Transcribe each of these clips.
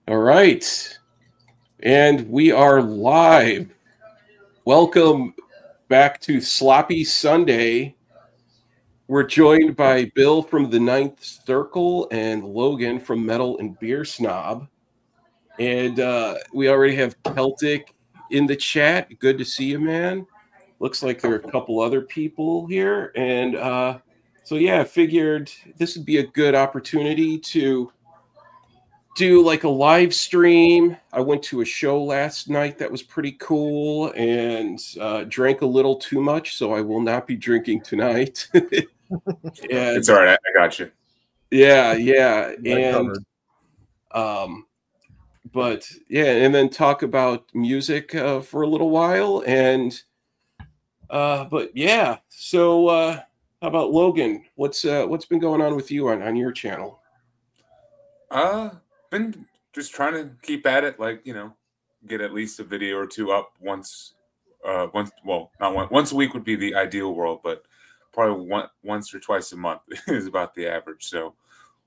All right. And we are live. Welcome back to Sloppy Sunday. We're joined by Bill from the Ninth Circle and Logan from Metal and Beer Snob. And we already have Celtic in the chat. Good to see you, man. Looks like there are a couple other people here. And so, yeah, I figured this would be a good opportunity to do like a live stream. I went to a show last night that was pretty cool and drank a little too much, so I will not be drinking tonight. It's all right. I got you. Yeah. And but yeah, and then talk about music for a little while. And but yeah, so how about Logan? What's been going on with you on your channel? Been just trying to keep at it, like, get at least a video or two up once a week would be the ideal world, but probably once or twice a month is about the average. So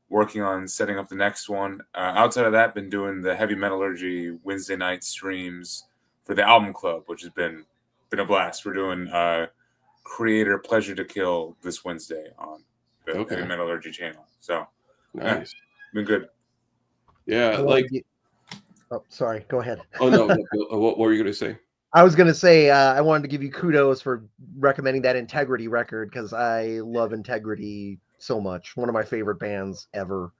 working on setting up the next one. Outside of that, been doing the Heavy Metallurgy Wednesday night streams for the album club, which has been a blast. We're doing Creator Pleasure to Kill this Wednesday on the Heavy Metallurgy channel. So nice. Been good. Yeah, oh, sorry. Go ahead. Oh no, what were you going to say? I was going to say I wanted to give you kudos for recommending that Integrity record because I love Integrity so much. One of my favorite bands ever.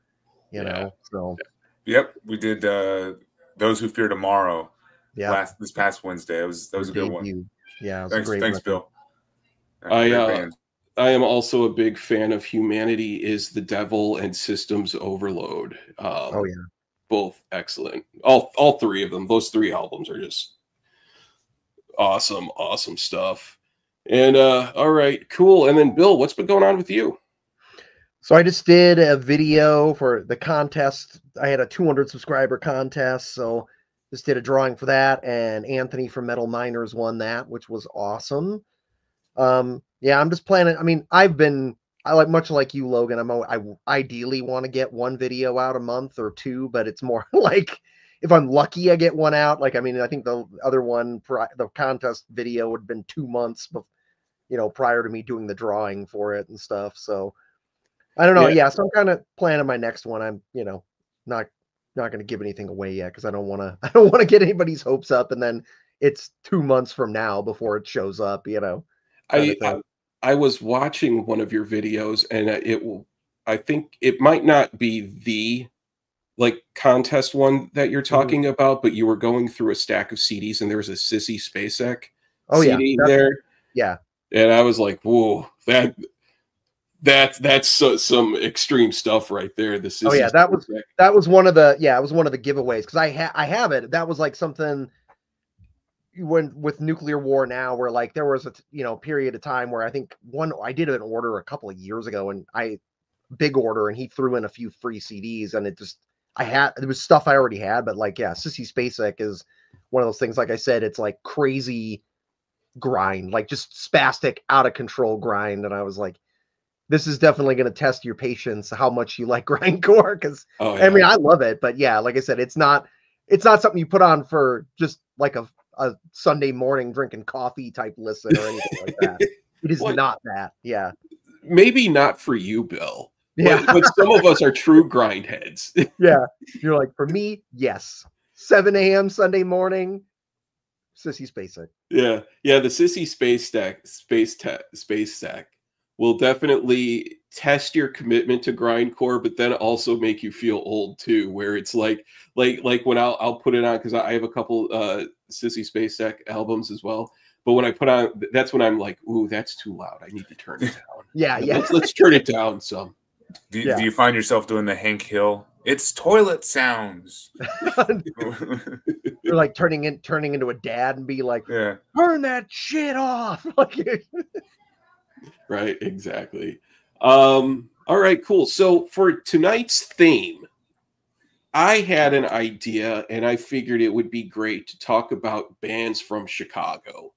You know. So. Yep, we did Those Who Fear Tomorrow. Yeah. This past Wednesday. That was a good one. Yeah. Thanks, Bill. I am also a big fan of Humanity is the Devil and Systems Overload. Oh yeah, both excellent. All three of them. Those three albums are just awesome stuff. And all right, cool. And then Bill, what's been going on with you? So I just did a video for the contest. I had a 200 subscriber contest, so just did a drawing for that, and Anthony from Metal Miners won that, which was awesome. Yeah, I'm just planning. I mean, much like you, Logan. I ideally want to get one video out a month or two, but it's more like if I'm lucky, I get one out. Like, I mean, I think the other one, the contest video, would have been 2 months, prior to me doing the drawing for it and stuff. So I don't know. Yeah, so I'm kind of planning my next one. I'm, not going to give anything away yet because I don't want to get anybody's hopes up, and then it's 2 months from now before it shows up. I was watching one of your videos, and I think it might not be the contest one that you're talking about, but you were going through a stack of CDs, and there was a Sissy Spacek CD there. Yeah, and I was like, whoa, that's some extreme stuff right there. The Sissy that was one of the it was one of the giveaways because I have it. That was like something. With Nuclear War Now, where there was a period of time where I think I did an order a couple of years ago, and big order, and he threw in a few free CDs, and it was stuff I already had, but Sissy Spacek is one of those things. Like I said, it's like crazy grind, like just spastic, out of control grind, and I was like, this is definitely going to test your patience, how much you like grindcore, because I mean, I love it, but like I said, it's not something you put on for just like a Sunday morning drinking coffee type listen or anything like that. It is not that. Yeah. Maybe not for you, Bill. Yeah. But some of us are true grind heads. Yeah. You're like, for me, yes. 7 a.m. Sunday morning, Sissy Spacek. Yeah. Yeah. The Sissy Spacek will definitely test your commitment to grindcore, but then also make you feel old too, where it's like when I'll put it on, because I have a couple Sissy Spacek albums as well, but when I put on, that's when I'm like, ooh, that's too loud, I need to turn it down. Yeah. Let's turn it down some. Do you find yourself doing the Hank Hill, it's toilet sounds? You're like turning into a dad and be like, turn that shit off. Right, exactly. All right, cool. So for tonight's theme, I had an idea, and I figured it would be great to talk about bands from Chicago.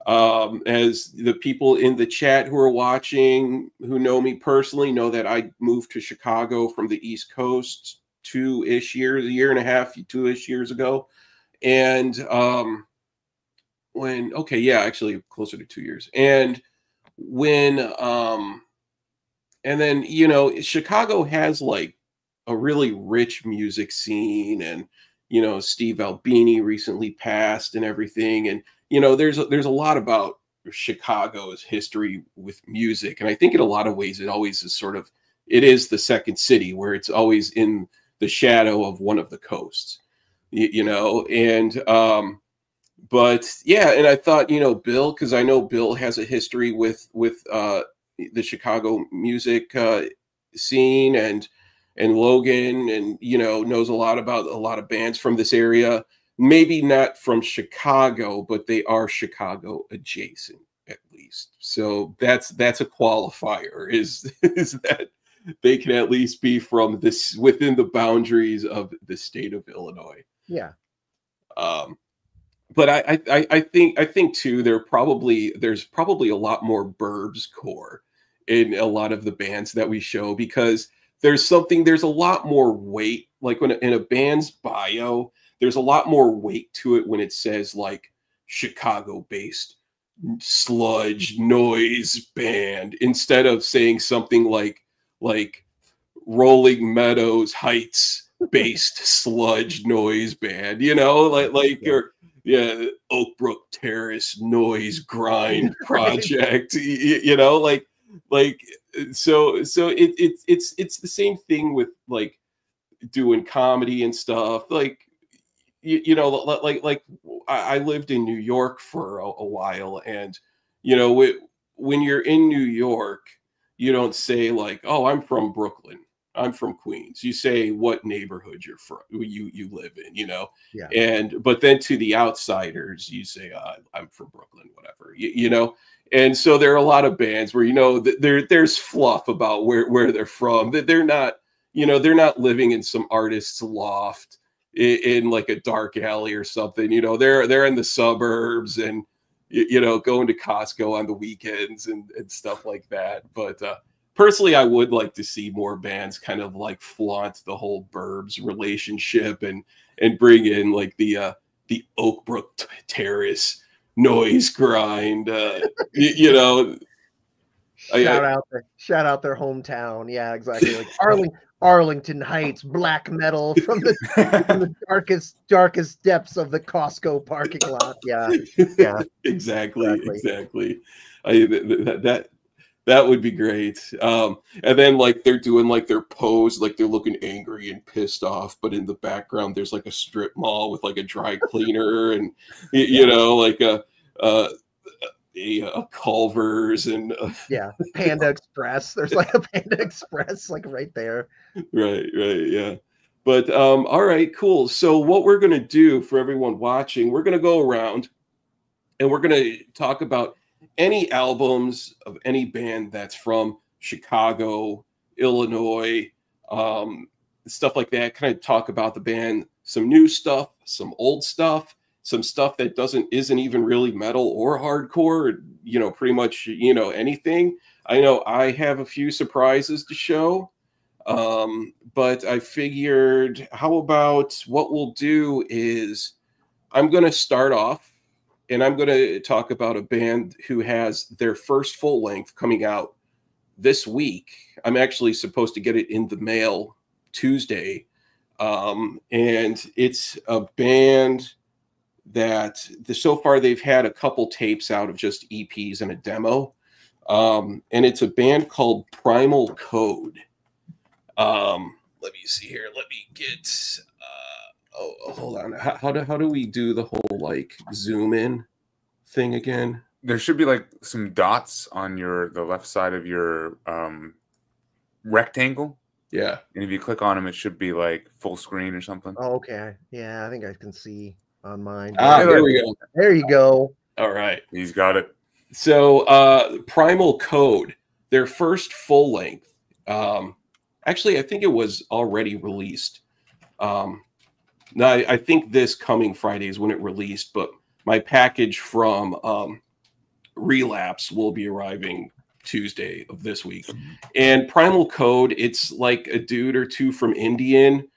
As the people in the chat who are watching, who know me personally, know that I moved to Chicago from the East Coast 2-ish years, a year and a half, 2-ish years ago. And actually closer to 2 years. And when and then, you know, Chicago has like a really rich music scene, and you know, Steve Albini recently passed and everything. And you know, there's a lot about Chicago's history with music, and I think in a lot of ways it always is sort of, it is the second city where it's always in the shadow of one of the coasts, you know. And but yeah, and I thought, you know, Bill, because I know Bill has a history with the Chicago music scene, and Logan, and you know, knows a lot about a lot of bands from this area. Maybe not from Chicago, but they are Chicago adjacent at least. So that's a qualifier, is that they can at least be from this, within the boundaries of the state of Illinois. Yeah. But I think too, there's probably a lot more burbs core in a lot of the bands that we show, because there's a lot more weight, like when in a band's bio, there's a lot more weight to it when it says like Chicago based sludge noise band, instead of saying something like Rolling Meadows Heights based sludge noise band, you know, or yeah, Oakbrook Terrace noise grind project, you know, so it's the same thing with like doing comedy and stuff. Like you know, like I lived in New York for a while, and you know, when you're in New York, you don't say like, oh, I'm from Brooklyn, I'm from Queens. You say what neighborhood you're from, you live in, you know. Yeah. But then to the outsiders, you say, I'm from Brooklyn, whatever, you know. And so there are a lot of bands where, you know, there's fluff about where they're from. That they're not, you know, they're not living in some artist's loft in like a dark alley or something. You know, they're in the suburbs, and you know, going to Costco on the weekends and stuff like that. But personally, I would like to see more bands kind of like flaunt the whole burbs relationship and bring in like the Oakbrook Terrace noise grind. You know, shout out their hometown. Yeah, exactly. Like Arlington Heights black metal from the darkest depths of the Costco parking lot. Yeah, yeah, exactly. That would be great. And then like they're doing like their pose, like they're looking angry and pissed off, but in the background there's like a strip mall with like a dry cleaner and you know, like a Culver's and yeah, Panda Express. There's like a Panda Express like right there. Right, yeah. But all right, cool. So what we're gonna do for everyone watching, we're gonna go around and we're gonna talk about any albums of any band that's from Chicago, Illinois, stuff like that. Kind of talk about the band, some new stuff, some old stuff, some stuff that isn't even really metal or hardcore, you know, pretty much, you know, anything. I know I have a few surprises to show, but I figured, how about what we'll do is I'm going to start off, and I'm going to talk about a band who has their first full length coming out this week. I'm actually supposed to get it in the mail Tuesday. And it's a band that so far they've had a couple tapes out of just EPs and a demo. And it's a band called Primal Code. Let me see here. Let me get... hold on. How do we do the whole like zoom in thing again? There should be like some dots on the left side of your rectangle. Yeah. And if you click on them, it should be like full screen or something. Oh, okay. Yeah, I think I can see on mine. There we go. There you go. All right. He's got it. So Primal Code, their first full length. Actually, I think it was already released. Now, I think this coming Friday is when it released, but my package from Relapse will be arriving Tuesday of this week. And Primal Code, it's like a dude or two from Indian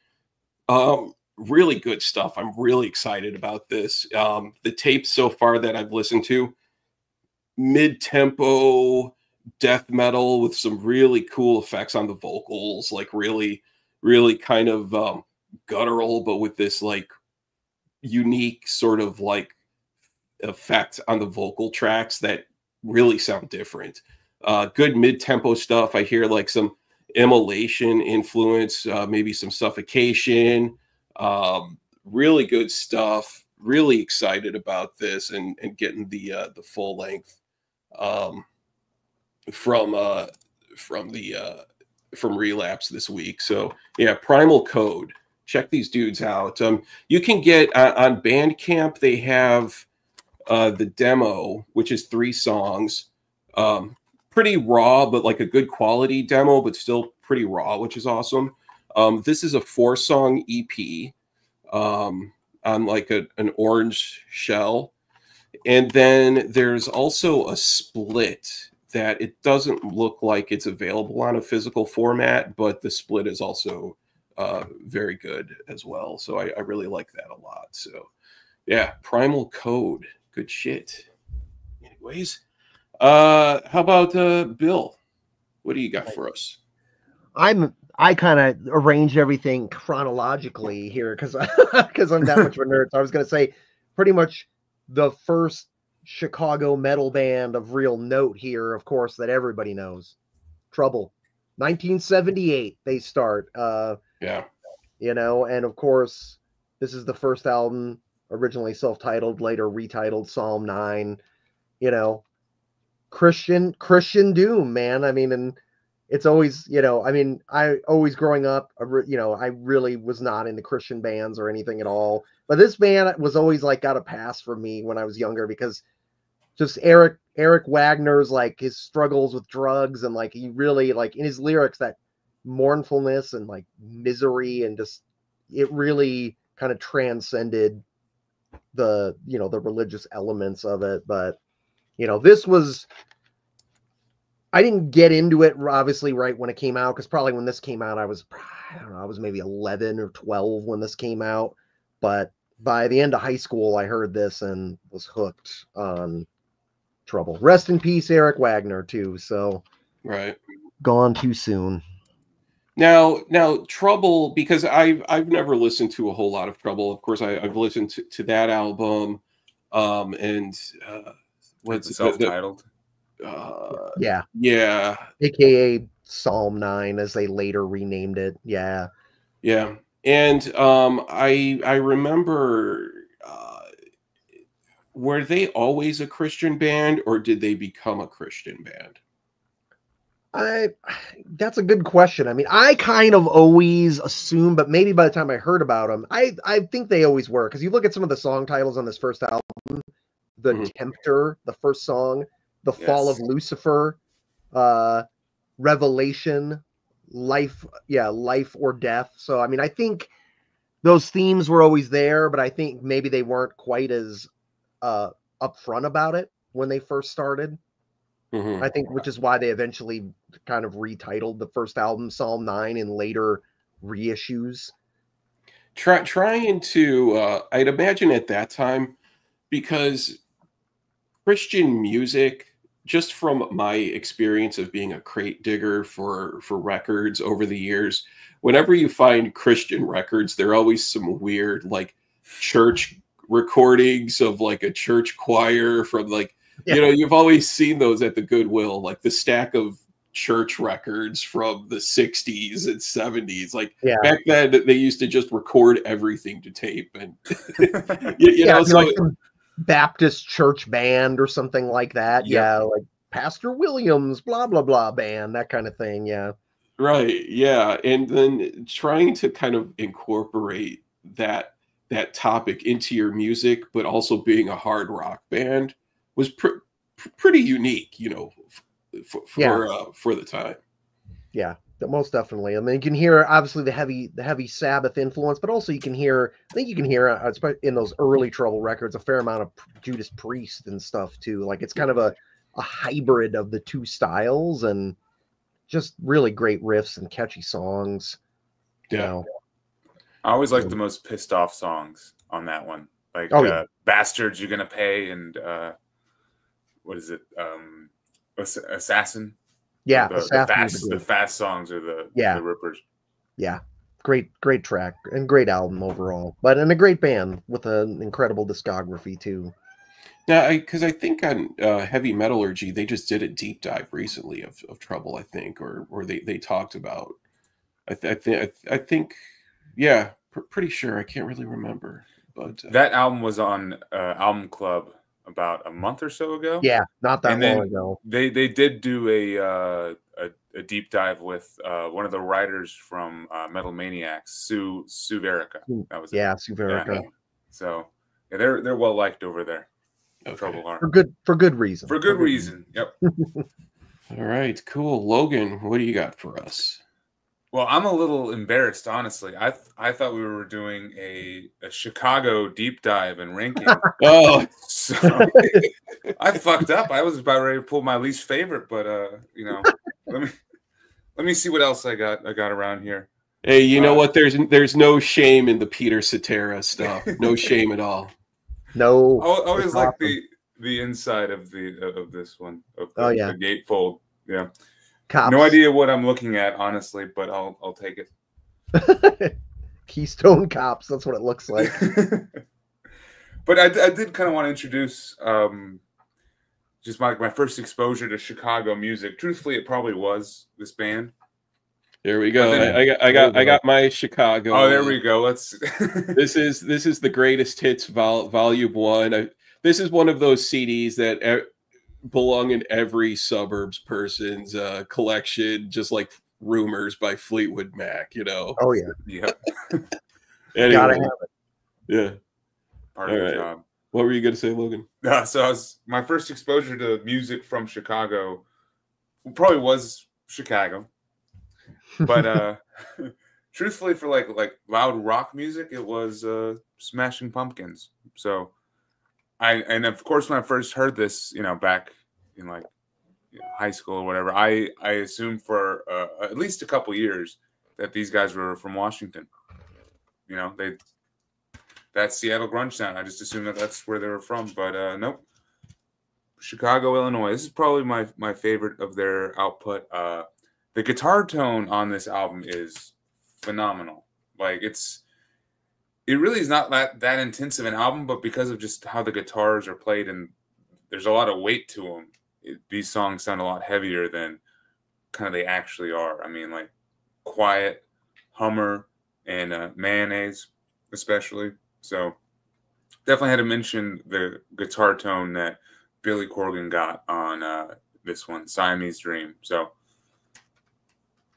Really good stuff. I'm really excited about this. The tapes so far that I've listened to, mid-tempo death metal with some really cool effects on the vocals, like really, really kind of guttural, but with this like unique sort of like effect on the vocal tracks that really sound different. Good mid-tempo stuff. I hear like some immolation influence, maybe some suffocation. Really good stuff. Really excited about this and getting the full length from Relapse this week. So yeah, Primal Code. Check these dudes out. You can get on Bandcamp. They have the demo, which is 3 songs. Pretty raw, but like a good quality demo, but still pretty raw, which is awesome. This is a 4-song EP on like an orange shell. And then there's also a split that it doesn't look like it's available on a physical format, but the split is also very good as well. So I really like that a lot. So yeah, Primal Code. Good shit. Anyways, how about Bill? What do you got for us? I kind of arranged everything chronologically here because I'm that much of a nerd. So I was going to say pretty much the first Chicago metal band of real note here, of course, that everybody knows, Trouble. 1978 they start. Yeah. You know, and of course, this is the first album, originally self-titled, later retitled Psalm 9. You know, Christian doom, man. I mean, and it's always, you know, I mean, I always growing up, you know, I really was not into Christian bands or anything at all. But this band was always like got a pass for me when I was younger because just Eric Wagner's like his struggles with drugs and like he really like in his lyrics that mournfulness and like misery and just it really kind of transcended the, you know, the religious elements of it. But you know, this was, I didn't get into it obviously right when it came out because probably when this came out I don't know, I was maybe 11 or 12 when this came out. But by the end of high school I heard this and was hooked on Trouble. Rest in peace Eric Wagner too. So right, gone too soon. Now Trouble, because I've never listened to a whole lot of Trouble. Of course I've listened to that album and what's self-titled? Yeah, aka Psalm 9 as they later renamed it. Yeah, and I remember, were they always a Christian band or did they become a Christian band? That's a good question. I mean, I kind of always assumed, but maybe by the time I heard about them, I think they always were, because you look at some of the song titles on this first album, The Tempter, the first song, The Fall of Lucifer, Revelation, Life or Death. So I mean, I think those themes were always there, but I think maybe they weren't quite as upfront about it when they first started. I think, which is why they eventually kind of retitled the first album Psalm 9 in later reissues. Trying to, I'd imagine at that time, because Christian music, just from my experience of being a crate digger for records over the years, whenever you find Christian records, there are always some weird like church recordings of like a church choir from like, you know, you've always seen those at the Goodwill, like the stack of church records from the 60s and 70s. Like back then they used to just record everything to tape and you know, so like some Baptist church band or something like that. Yeah, like Pastor Williams, blah blah blah band, that kind of thing. Yeah. Right. Yeah. And then trying to kind of incorporate that topic into your music, but also being a hard rock band was pretty unique, you know, for the time. Yeah, most definitely. I mean, you can hear obviously the heavy Sabbath influence, but also I think you can hear in those early Trouble records a fair amount of Judas Priest and stuff too. Like it's kind of a hybrid of the two styles and just really great riffs and catchy songs. Yeah. I always like the most pissed off songs on that one, like "Bastards You're Gonna Pay" and what is it? Assassin. Yeah, the fast songs are the rippers. Yeah, great track and great album overall, and a great band with an incredible discography too. Now, because I think on Heavy Metallurgy, they just did a deep dive recently of Trouble, I think, or they talked about. I think, yeah, pretty sure. I can't really remember, but that album was on Album Club about a month or so ago. Yeah, not that long ago. They did do a deep dive with one of the writers from Metal Maniacs, Sue Verica. That was Sue Verica. Yeah. So yeah, they're well liked over there. Okay. Trouble Heart. For good reason. For good reason. Yep. All right, cool. Logan, what do you got for us? Well, I'm a little embarrassed, honestly. I thought we were doing a Chicago deep dive and ranking. Oh, so I fucked up. I was about ready to pull my least favorite, but you know, let me see what else I got around here. Hey, you know what? There's no shame in the Peter Cetera stuff. No shame at all. No. I always like the inside of this one. Of the gatefold. Yeah. Cops. No idea what I'm looking at, honestly, but I'll take it. Keystone Cops. That's what it looks like. But I did kind of want to introduce just my first exposure to Chicago music. Truthfully, it probably was this band. There we go. I got my Chicago. Oh, there we go. Let's. This is the greatest hits volume 1. This is one of those CDs that belong in every suburbs person's collection, just like Rumors by Fleetwood Mac. You know. Oh yeah. Yeah. Anyway, gotta have it. Yeah. Part of the job. What were you going to say, Logan? So my first exposure to music from Chicago probably was Chicago. But truthfully, for like loud rock music, it was Smashing Pumpkins. So and of course when I first heard this, back in high school or whatever, I assumed for at least a couple years that these guys were from Washington. That Seattle grunge sound. I just assumed that's where they were from, but nope. Chicago, Illinois. This is probably my favorite of their output. The guitar tone on this album is phenomenal. Like it really is not that intense of an album, but because of just how the guitars are played and there's a lot of weight to them, these songs sound a lot heavier than kind of they actually are. I mean, like Quiet, Hummer, and Mayonnaise, especially. So definitely had to mention the guitar tone that Billy Corgan got on this one, Siamese Dream. So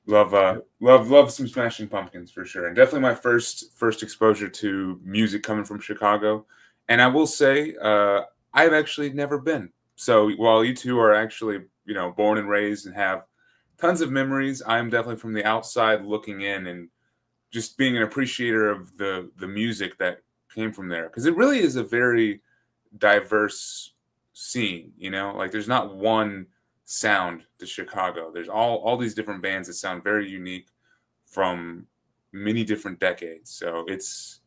love some Smashing Pumpkins for sure, and definitely my first exposure to music coming from Chicago. And I will say, I've actually never been. So while you two are actually born and raised and have tons of memories, I'm definitely from the outside looking in and just being an appreciator of the music that came from there, because it really is a very diverse scene. Like there's not one sound to Chicago. There's all these different bands that sound very unique from many different decades. So it's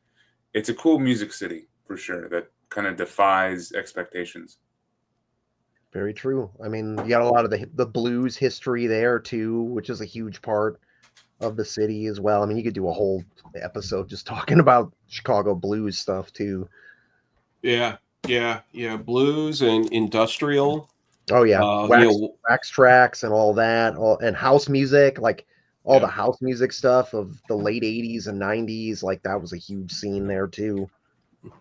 a cool music city for sure that kind of defies expectations. Very true. I mean, you got a lot of the blues history there too, which is a huge part of the city as well. I mean, you could do a whole episode just talking about Chicago blues stuff too. Yeah. Blues and industrial. Oh yeah, wax tracks and all that, and house music, like all the house music stuff of the late 80s and 90s. Like that was a huge scene there too.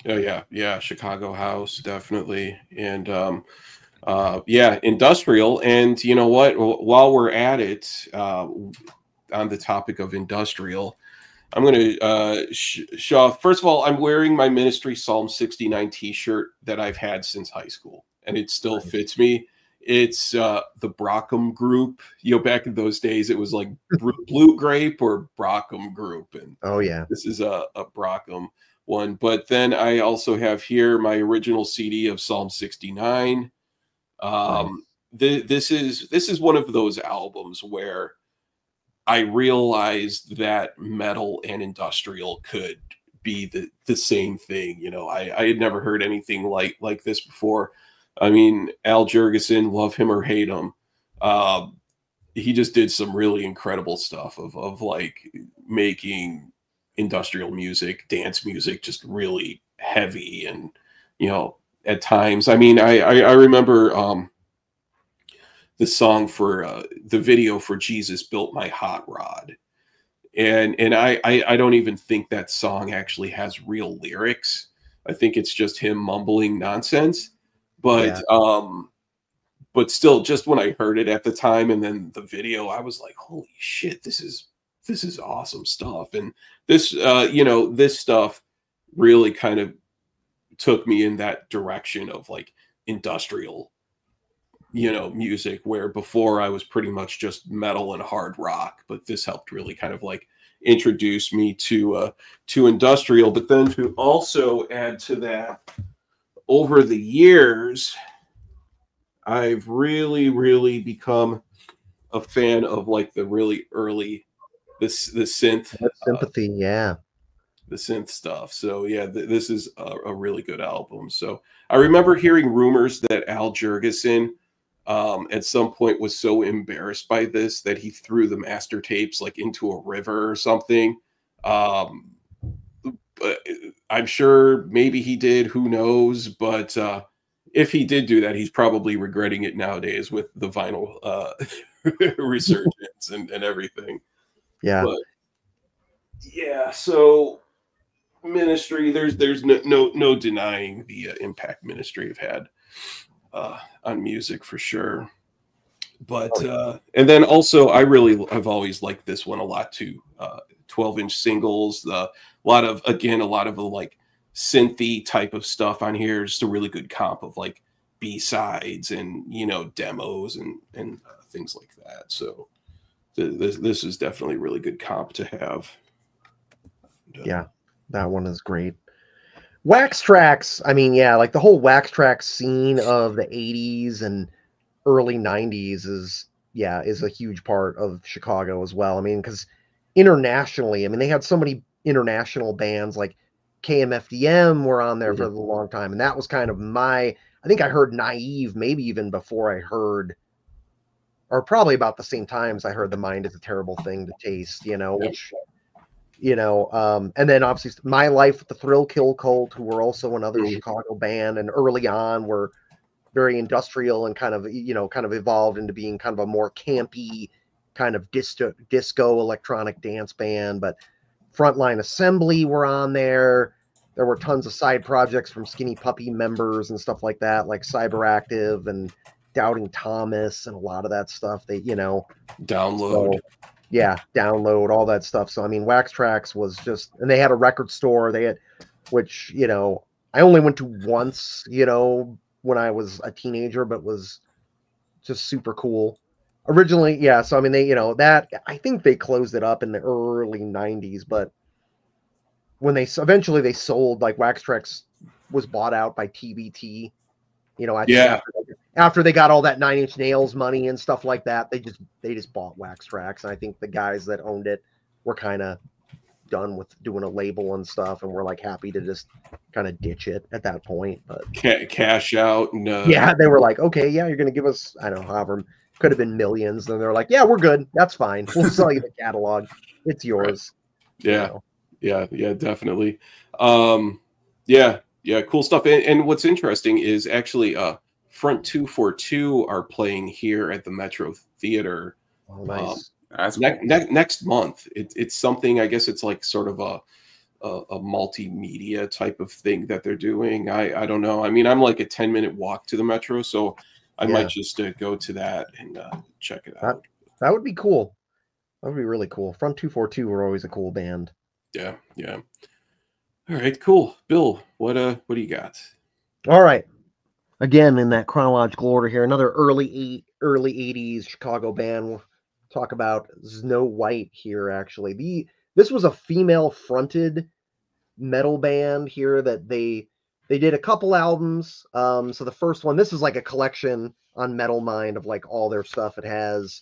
Oh yeah, Chicago house definitely, and industrial. And you know what? While we're at it, on the topic of industrial, I'm going to show off. First of all, I'm wearing my Ministry Psalm 69 t-shirt that I've had since high school, and it still fits me. It's the Brockham Group. Back in those days, it was like Blue Grape or Brockham Group, and this is a Brockham one. But then I also have here my original CD of Psalm 69. This is one of those albums where I realized that metal and industrial could be the same thing. You know, I had never heard anything like this before. I mean, Al Jurgensen, love him or hate him, he just did some really incredible stuff of like making industrial music, dance music, just really heavy and, you know, at times. I mean, I remember the song for the video for Jesus Built My Hot Rod. And I don't even think that song actually has real lyrics. I think it's just him mumbling nonsense. But but still, just when I heard it at the time and then the video, I was like, holy shit, this is awesome stuff. And this you know, this stuff really kind of took me in that direction of like industrial, you know, music, where before I was pretty much just metal and hard rock, but this helped really kind of like introduce me to industrial. But then to also add to that, over the years, I've really become a fan of like the really early the synth sympathy, the synth stuff. So yeah, this is a really good album. So I remember hearing rumors that Al Jurgensen at some point was so embarrassed by this that he threw the master tapes like into a river or something. But I'm sure maybe he did, who knows, but if he did do that, he's probably regretting it nowadays with the vinyl resurgence and everything. Yeah. But yeah, so Ministry, there's no denying the impact Ministry have had on music for sure. But and then also I've always liked this one a lot too. 12-inch singles, a lot of the like synthy type of stuff on here. Just a really good comp of like B-sides and, you know, demos and things like that. So this is definitely a really good comp to have. Yeah, that one is great. Wax Tracks, I mean, yeah, like the whole Wax Trax scene of the 80s and early 90s is a huge part of Chicago as well. I mean, because internationally, I mean, they had so many international bands like KMFDM were on there for a long time. And that was kind of I think I heard Naive maybe even before I heard, or probably about the same times I heard The Mind is a Terrible Thing to Taste, you know, which, you know, and then obviously My Life with the Thrill Kill Cult, who were also another Chicago band, and early on were very industrial and kind of, you know, kind of evolved into being kind of a more campy kind of disco electronic dance band. But Frontline Assembly were on there. There were tons of side projects from Skinny Puppy members and stuff like that, like Cyberactive and Doubting Thomas and a lot of that stuff. They, you know, Download. So, yeah, Download, all that stuff. So I mean, Wax Tracks was just, and they had a record store. They had, which, you know, I only went to once, you know, when I was a teenager, but was just super cool. Originally, yeah. So I mean, they, you know, that I think they closed it up in the early 90s, but when they eventually they sold, like Wax Tracks was bought out by TBT, you know, I think after they got all that Nine Inch Nails money and stuff like that, they just bought Wax Tracks. And I think the guys that owned it were kind of done with doing a label and stuff, and we're like happy to just kind of ditch it at that point. But cash out and yeah, they were like, okay, yeah, you're gonna give us, I don't know, however, could have been millions, and they're like, yeah, we're good, that's fine, we'll sell you the catalog, it's yours. Right. Yeah, you know? yeah, definitely. Yeah, cool stuff. And what's interesting is actually Front 242 are playing here at the Metro Theater. Oh, nice. That's next month. It's something, I guess it's like sort of a multimedia type of thing that they're doing. I don't know. I mean, I'm like a 10-minute walk to the Metro, so I might just go to that and check it out. That would be cool. That would be really cool. Front 242 were always a cool band. Yeah. All right, cool. Bill, what do you got? All right. Again, in that chronological order here, another early 80s Chicago band. We'll talk about Snow White here, actually. This was a female-fronted metal band here that they did a couple albums. So the first one, this is like a collection on Metal Mind of like all their stuff. It has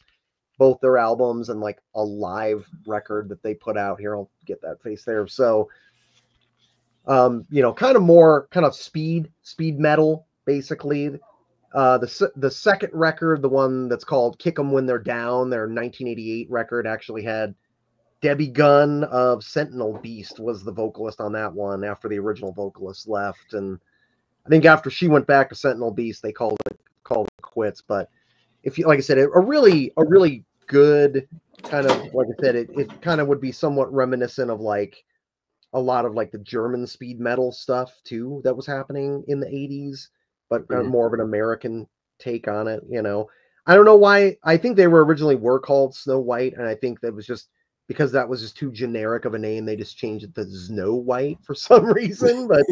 both their albums and like a live record that they put out here. I'll get that face there. So, you know, kind of more kind of speed metal, basically. The second record, the one that's called Kick 'Em When They're Down, their 1988 record, actually had Debbie Gunn of Sentinel Beast was the vocalist on that one after the original vocalist left. And I think after she went back to Sentinel Beast, they called it quits. But if you, like I said, a really good kind of, like I said, it kind of would be somewhat reminiscent of like a lot of like the German speed metal stuff too that was happening in the 80s, but kind of more of an American take on it. You know, I don't know why. I think they originally called Snow White, and I think that was just because that was just too generic of a name. They just changed it to Snow White for some reason. But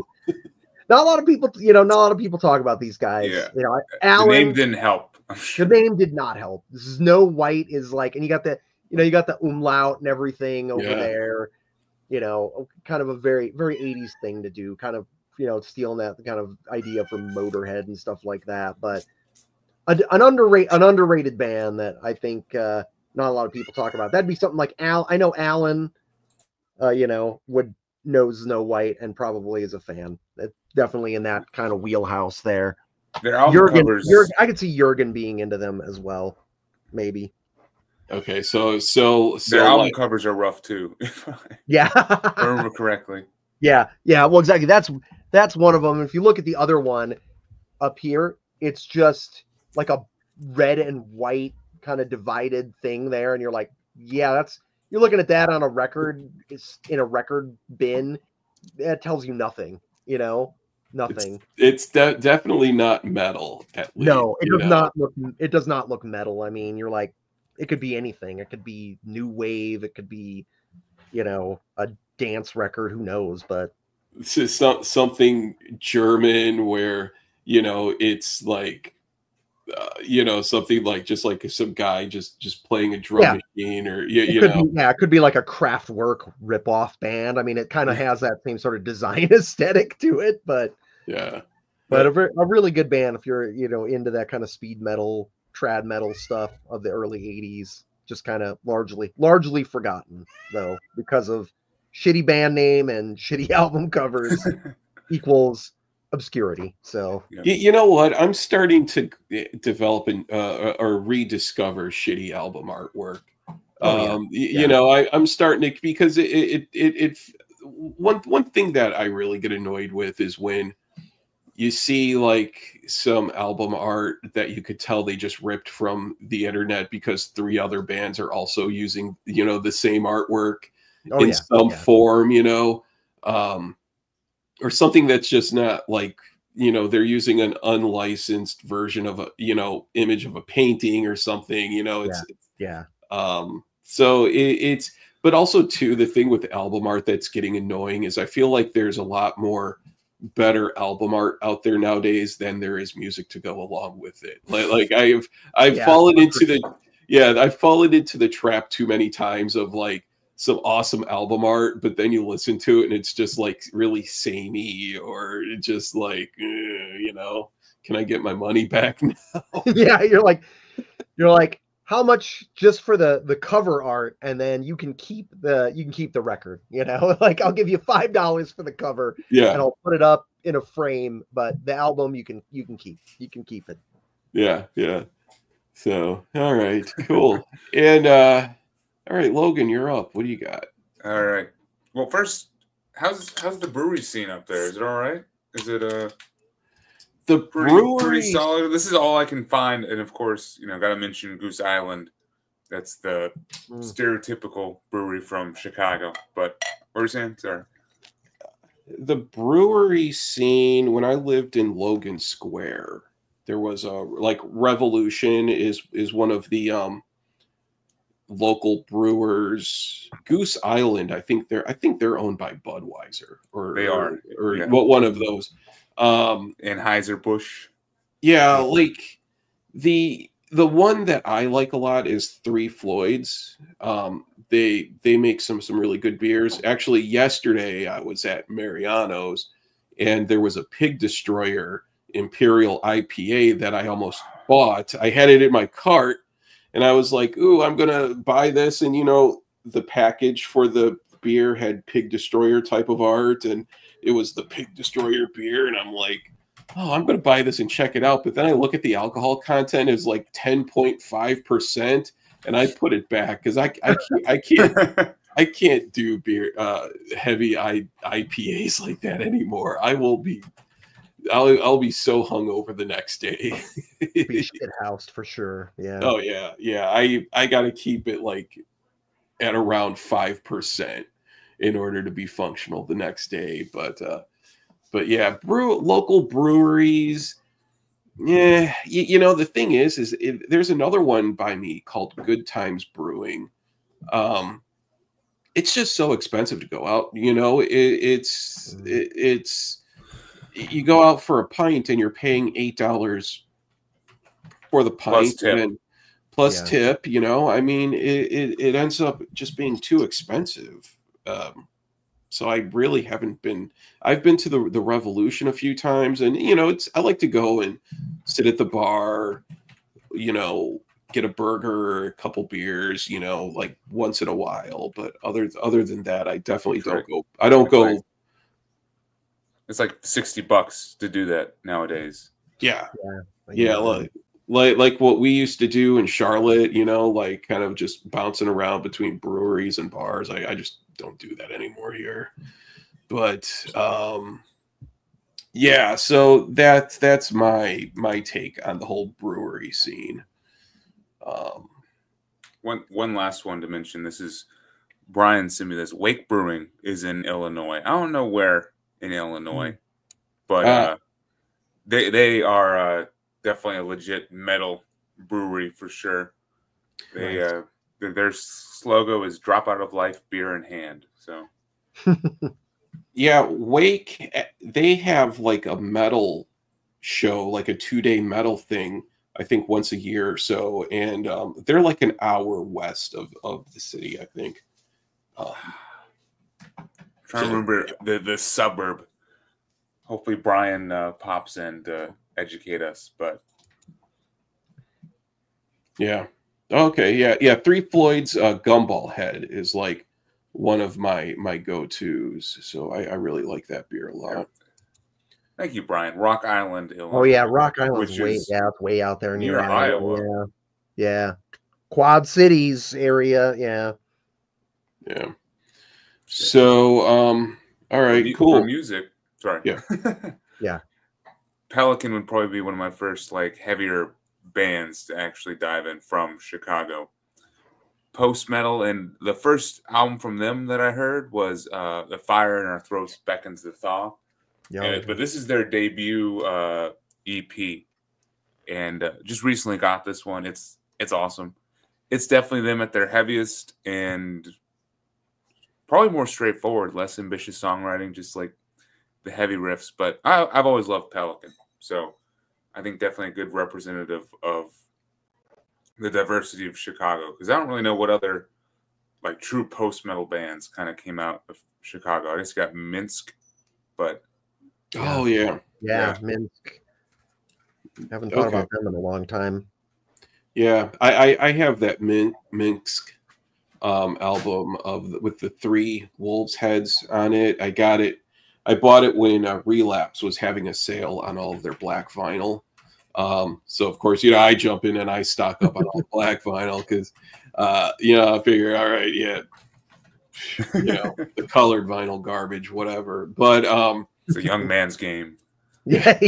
not a lot of people, you know, not a lot of people talk about these guys. Yeah. You know, Alan, the name didn't help. The name did not help. Snow White is like, and you got the, you know, you got the umlaut and everything over there. You know, kind of a very 80s thing to do, kind of, you know, stealing that kind of idea from Motorhead and stuff like that. But an underrated band that I think not a lot of people talk about. That'd be something like I know Alan, you know, would know Snow White and probably is a fan. It's definitely in that kind of wheelhouse there. Their album covers. I could see Jurgen being into them as well, maybe. Okay, so their album covers are rough too. Yeah, if I remember correctly. Yeah. Well, exactly. That's one of them. If you look at the other one up here, it's just like a red and white kind of divided thing there, and you're like, yeah, you're looking at that on a record. It's in a record bin. That tells you nothing. You know, nothing. It's definitely not metal. At least, no, it does not look. It does not look metal. I mean, you're like, it could be anything. It could be new wave. It could be, you know, a dance record. Who knows? But it's just something German where, you know, it's like, you know, something like just like some guy just playing a drum machine, or it could be like a Kraftwerk ripoff band. I mean, it kind of has that same sort of design aesthetic to it, but but a really good band if you're, you know, into that kind of speed metal, trad metal stuff of the early 80s. Just kind of largely forgotten though, because of shitty band name and shitty album covers equals obscurity. So you know what, I'm starting to develop or rediscover shitty album artwork. You know, I'm starting to, because one thing that I really get annoyed with is when you see like some album art that you could tell they just ripped from the internet because 3 other bands are also using, you know, the same artwork in some form, you know, or something that's just not like, you know, they're using an unlicensed version of a, you know, image of a painting or something, you know, so it's, but also too, the thing with album art that's getting annoying is I feel like there's a lot more better album art out there nowadays than there is music to go along with it. Like I've fallen into the trap too many times of like some awesome album art, but then you listen to it and it's just like really samey, or just like, you know, can I get my money back now? Yeah, you're like, how much just for the cover art, and then you can keep the record, you know? Like, I'll give you $5 for the cover, and I'll put it up in a frame, but the album you can keep it. Yeah. So, all right, cool. And all right, Logan, you're up. What do you got? All right. Well, first, how's the brewery scene up there? Is it all right? Is it the pretty solid? This is all I can find, and of course, you know, got to mention Goose Island. That's the stereotypical brewery from Chicago. But what were you saying? Sorry. The brewery scene, when I lived in Logan Square, there was a like Revolution is one of the local brewers. Goose Island, I think they're owned by Budweiser, or they are, or one of those. Anheuser-Busch. Yeah, like the one that I like a lot is Three Floyds. They make some really good beers. Actually, yesterday I was at Mariano's and there was a Pig Destroyer Imperial IPA that I almost bought. I had it in my cart and I was like, ooh, I'm gonna buy this, and you know, the package for the beer had Pig Destroyer type of art, and it was the Pig Destroyer beer, and I'm like, oh, I'm gonna buy this and check it out. But then I look at the alcohol content is like 10.5%, and I put it back because I can't do beer heavy IPAs like that anymore. I'll be so hungover the next day. Be shit housed for sure. Yeah. Oh yeah, yeah. I got to keep it like at around 5% in order to be functional the next day. But yeah, local breweries. Yeah, you know, the thing is there's another one by me called Good Times Brewing. It's just so expensive to go out. You know, it's you go out for a pint and you're paying $8 for the pint, and plus tip. You know, I mean, it ends up just being too expensive. So I really haven't been. I've been to the Revolution a few times, and you know, I like to go and sit at the bar, you know, get a burger, a couple beers, you know, like once in a while. But other than that, I definitely don't go. I don't go. It's like $60 to do that nowadays. Yeah. Like what we used to do in Charlotte, you know, like kind of just bouncing around between breweries and bars. I just don't do that anymore here. But yeah, so that's my take on the whole brewery scene. One last one to mention. This is Brian sent me this. Wake Brewing is in Illinois. I don't know where in Illinois, but they are definitely a legit metal brewery for sure. They their slogan is "Drop out of life, beer in hand." So yeah, Wake, they have like a metal show, like a 2-day metal thing, I think once a year or so, and they're like an hour west of the city, I think. Trying to remember the suburb. Hopefully Brian pops in to educate us, but yeah. Okay, yeah. Three Floyd's Gumball Head is like one of my go-tos, so I really like that beer a lot. Thank you, Brian. Rock Island, Illinois. Oh yeah, Rock Island's way out there near Iowa. Yeah. Quad Cities area, yeah. So all right, cool. For music, sorry. Yeah. Yeah. Pelican would probably be one of my first like heavier bands to actually dive in from Chicago. Post metal, and the first album from them that I heard was "The Fire in Our Throats Beckons the Thaw." But this is their debut EP, and just recently got this one. It's awesome. It's definitely them at their heaviest and probably more straightforward, less ambitious songwriting, just like the heavy riffs. But I've always loved Pelican, so I think definitely a good representative of the diversity of Chicago, because I don't really know what other like true post metal bands kind of came out of Chicago. I guess you got Minsk, but yeah, Minsk. Haven't thought about them in a long time. Yeah, I have that Minsk album with the 3 wolves heads on it. I got it. I bought it when Relapse was having a sale on all of their black vinyl. So of course, you know, I jump in and I stock up on all the black vinyl because, you know, I figure, all right, yeah, you know, the colored vinyl garbage, whatever. But it's a young man's game. Yeah,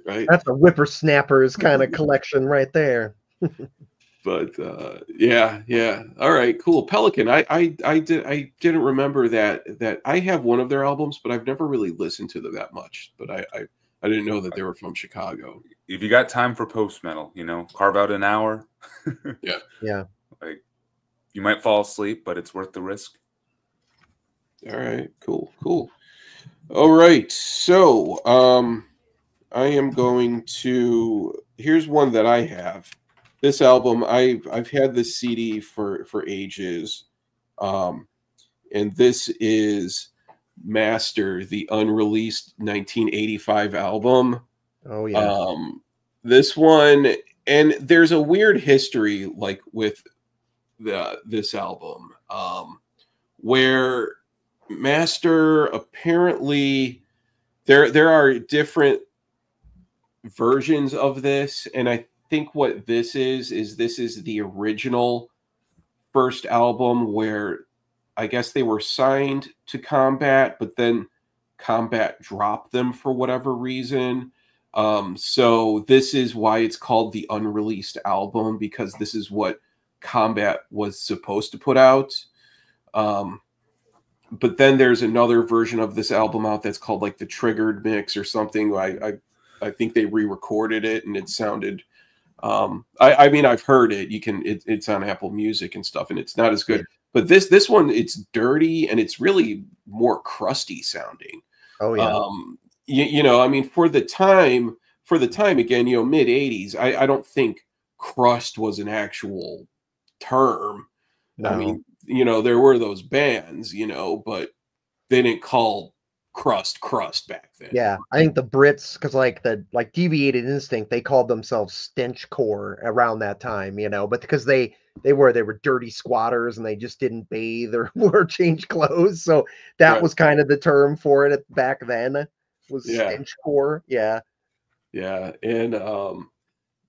right. That's a whippersnappers kind of collection right there. But yeah. All right, cool. Pelican. I didn't remember that I have one of their albums, but I've never really listened to them that much. But I didn't know that they were from Chicago. If you got time for post metal, you know, carve out an hour. Yeah. Like you might fall asleep, but it's worth the risk. All right, cool. All right, so I am going to. Here's one that I have. This album, I've had this CD for ages, and this is Master, the unreleased 1985 album. Oh yeah. This one and there's a weird history like with this album, where Master apparently there are different versions of this, and I think what this is this is the original first album where I guess they were signed to Combat, but then Combat dropped them for whatever reason. So this is why it's called the unreleased album, because this is what Combat was supposed to put out. But then there's another version of this album out that's called like the Triggered Mix or something. I think they re-recorded it and it sounded I mean, I've heard it. It's on Apple Music and stuff, and it's not as good. But this one, it's dirty and it's really more crusty sounding. Oh yeah. You know, I mean, for the time again, you know, mid '80s, I don't think crust was an actual term. No. I mean, you know, there were those bands, you know, but they didn't call crust back then. Yeah, I think the Brits, because like Deviated Instinct, they called themselves stenchcore around that time, you know, but because they were dirty squatters and they just didn't bathe or change clothes, so that was kind of the term for it back then, was stenchcore. Yeah, and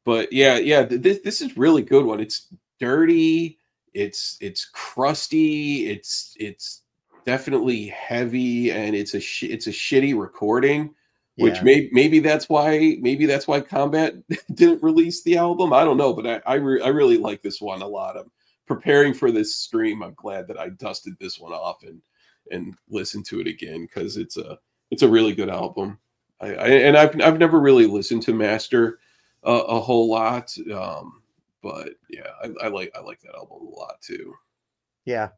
but this is really good one. It's dirty, it's crusty, it's definitely heavy, and it's a shitty recording, which maybe that's why Combat didn't release the album. I don't know, but I really like this one a lot. I'm preparing for this stream. I'm glad that I dusted this one off and listened to it again, because it's a really good album. I've never really listened to Master a whole lot, but yeah, I like that album a lot too. Yeah.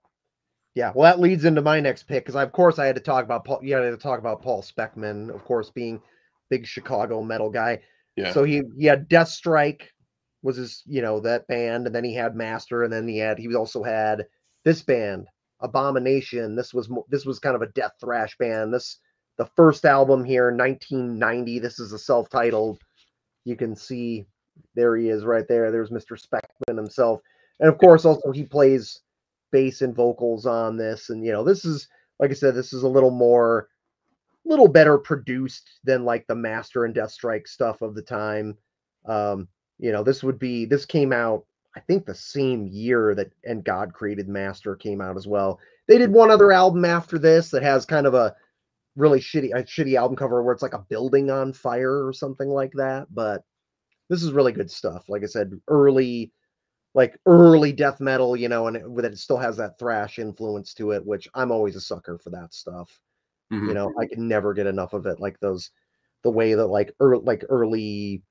Yeah, well, that leads into my next pick, because of course I had to talk about Paul. You had to talk about Paul Speckman, of course, being big Chicago metal guy. Yeah. So he had Death Strike was his, you know, that band, and then he had Master, and then he also had this band, Abomination. This was kind of a death thrash band. The first album here, 1990. This is a self-titled. You can see there he is right there. There's Mr. Speckman himself, and of course also he plays bass and vocals on this, and you know, this is, like I said, this is a little better produced than like the Master and Death Strike stuff of the time. You know, this came out, I think, the same year that And God Created Master came out as well. They did one other album after this that has kind of a really shitty album cover where it's like a building on fire or something like that, but this is really good stuff. Like I said, early death metal, you know, and it still has that thrash influence to it, which I'm always a sucker for that stuff. Mm-hmm. You know, I can never get enough of it. Like the way that early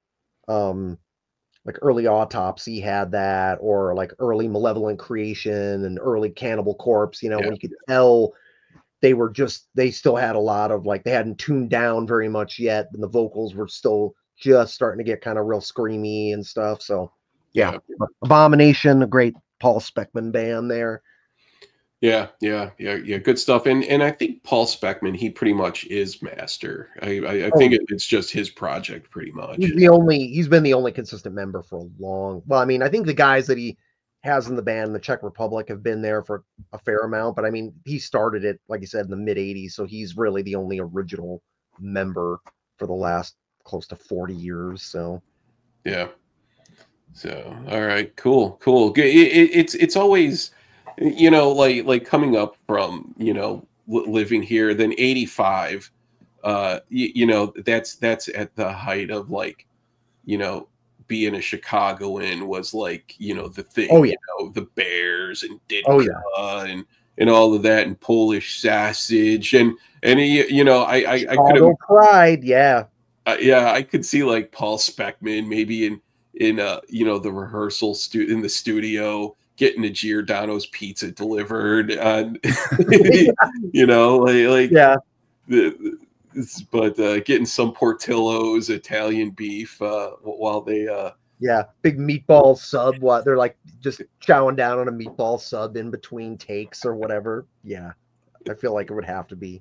Autopsy had that, or like early Malevolent Creation and early Cannibal Corpse, you know, when you could tell they still had a lot of, like, they hadn't tuned down very much yet, and the vocals were still just starting to get kind of real screamy and stuff. So yeah. Abomination, a great Paul Speckman band there. Yeah, good stuff. And I think Paul Speckman, he pretty much is Master. I think it's just his project pretty much. He's been the only consistent member for a long. Well, I mean, I think the guys that he has in the band in the Czech Republic have been there for a fair amount, but I mean, he started it, like you said, in the mid '80s, so he's really the only original member for the last close to 40 years. So yeah. So all right, cool. It's always, you know, like coming up from, you know, living here, then 85, you know, that's at the height of, like, you know, being a Chicagoan was like, you know, the thing. Oh yeah. You know, the Bears and Ditka and all of that, and Polish Sausage and you know, I could have Pride. Yeah, I could see like Paul Speckman maybe in you know, the rehearsal in the studio, getting a Giordano's pizza delivered, and you know, like yeah. But getting some Portillo's Italian beef while they big meatball sub. What, they're like just chowing down on a meatball sub in between takes or whatever. Yeah, I feel like it would have to be.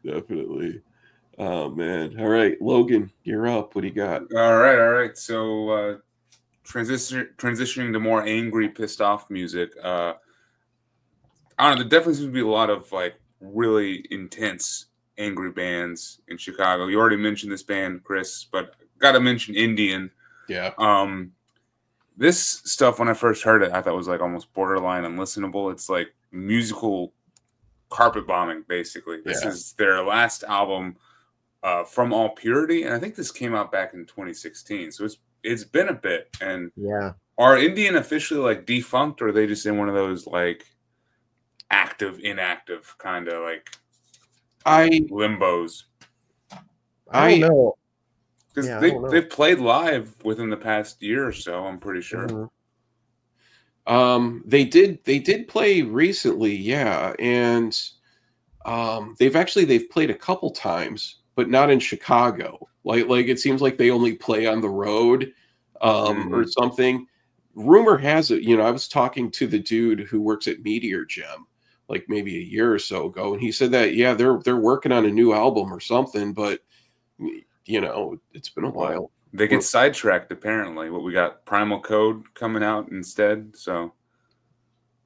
Definitely. Oh man. All right, Logan, you're up. What do you got? All right. So transitioning to more angry, pissed off music. I don't know. There definitely seems to be a lot of like really intense angry bands in Chicago. You already mentioned this band, Chris, but got to mention Indian. Yeah. This stuff, when I first heard it, I thought was like almost borderline unlistenable. It's like musical carpet bombing, basically. This is their last album, From All Purity, and I think this came out back in 2016. So it's been a bit. And are Indian officially like defunct, or are they just in one of those like active, inactive kind of like limbos? I don't know. Because they've played live within the past year or so, I'm pretty sure. They did play recently, yeah, and they've played a couple times, but not in Chicago. Like it seems like they only play on the road, or something. Rumor has it, I was talking to the dude who works at Meteor Gem, like maybe a year or so ago, and he said that they're working on a new album or something, but it's been a while. They get sidetracked, apparently. We got Primal Code coming out instead, so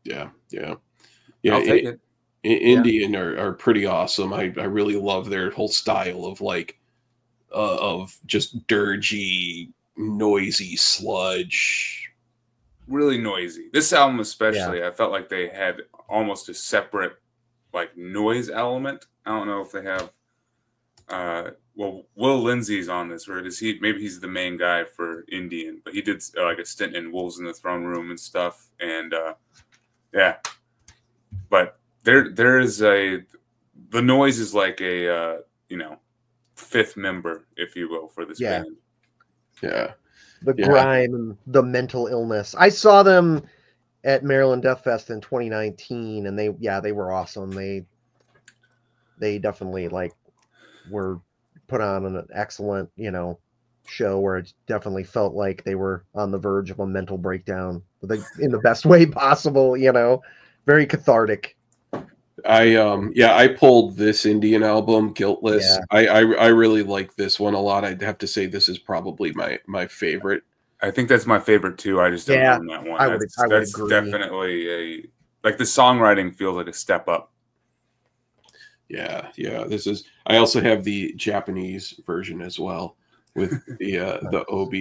yeah. I'll take it. Indian are pretty awesome. I really love their whole style of like of just dirgy, noisy sludge. Really noisy. This album especially, I felt like they had almost a separate like noise element. I don't know if they have well, Will Lindsay's on this, or is he? Maybe he's the main guy for Indian, but he did like a stint in Wolves in the Throne Room and stuff. And but there is the noise is like a fifth member, if you will, for this band. Yeah, the grime and the mental illness. I saw them at Maryland Death Fest in 2019, and they were awesome. They definitely like were put on an excellent, show where it definitely felt like they were on the verge of a mental breakdown, in the best way possible, very cathartic. I pulled this Indian album, Guiltless. I really like this one a lot. I'd have to say this is probably my favorite. I think that's my favorite too. I just don't own that one. I would agree. Definitely the songwriting feels like a step up. Yeah. This is. I also have the Japanese version as well with the OB,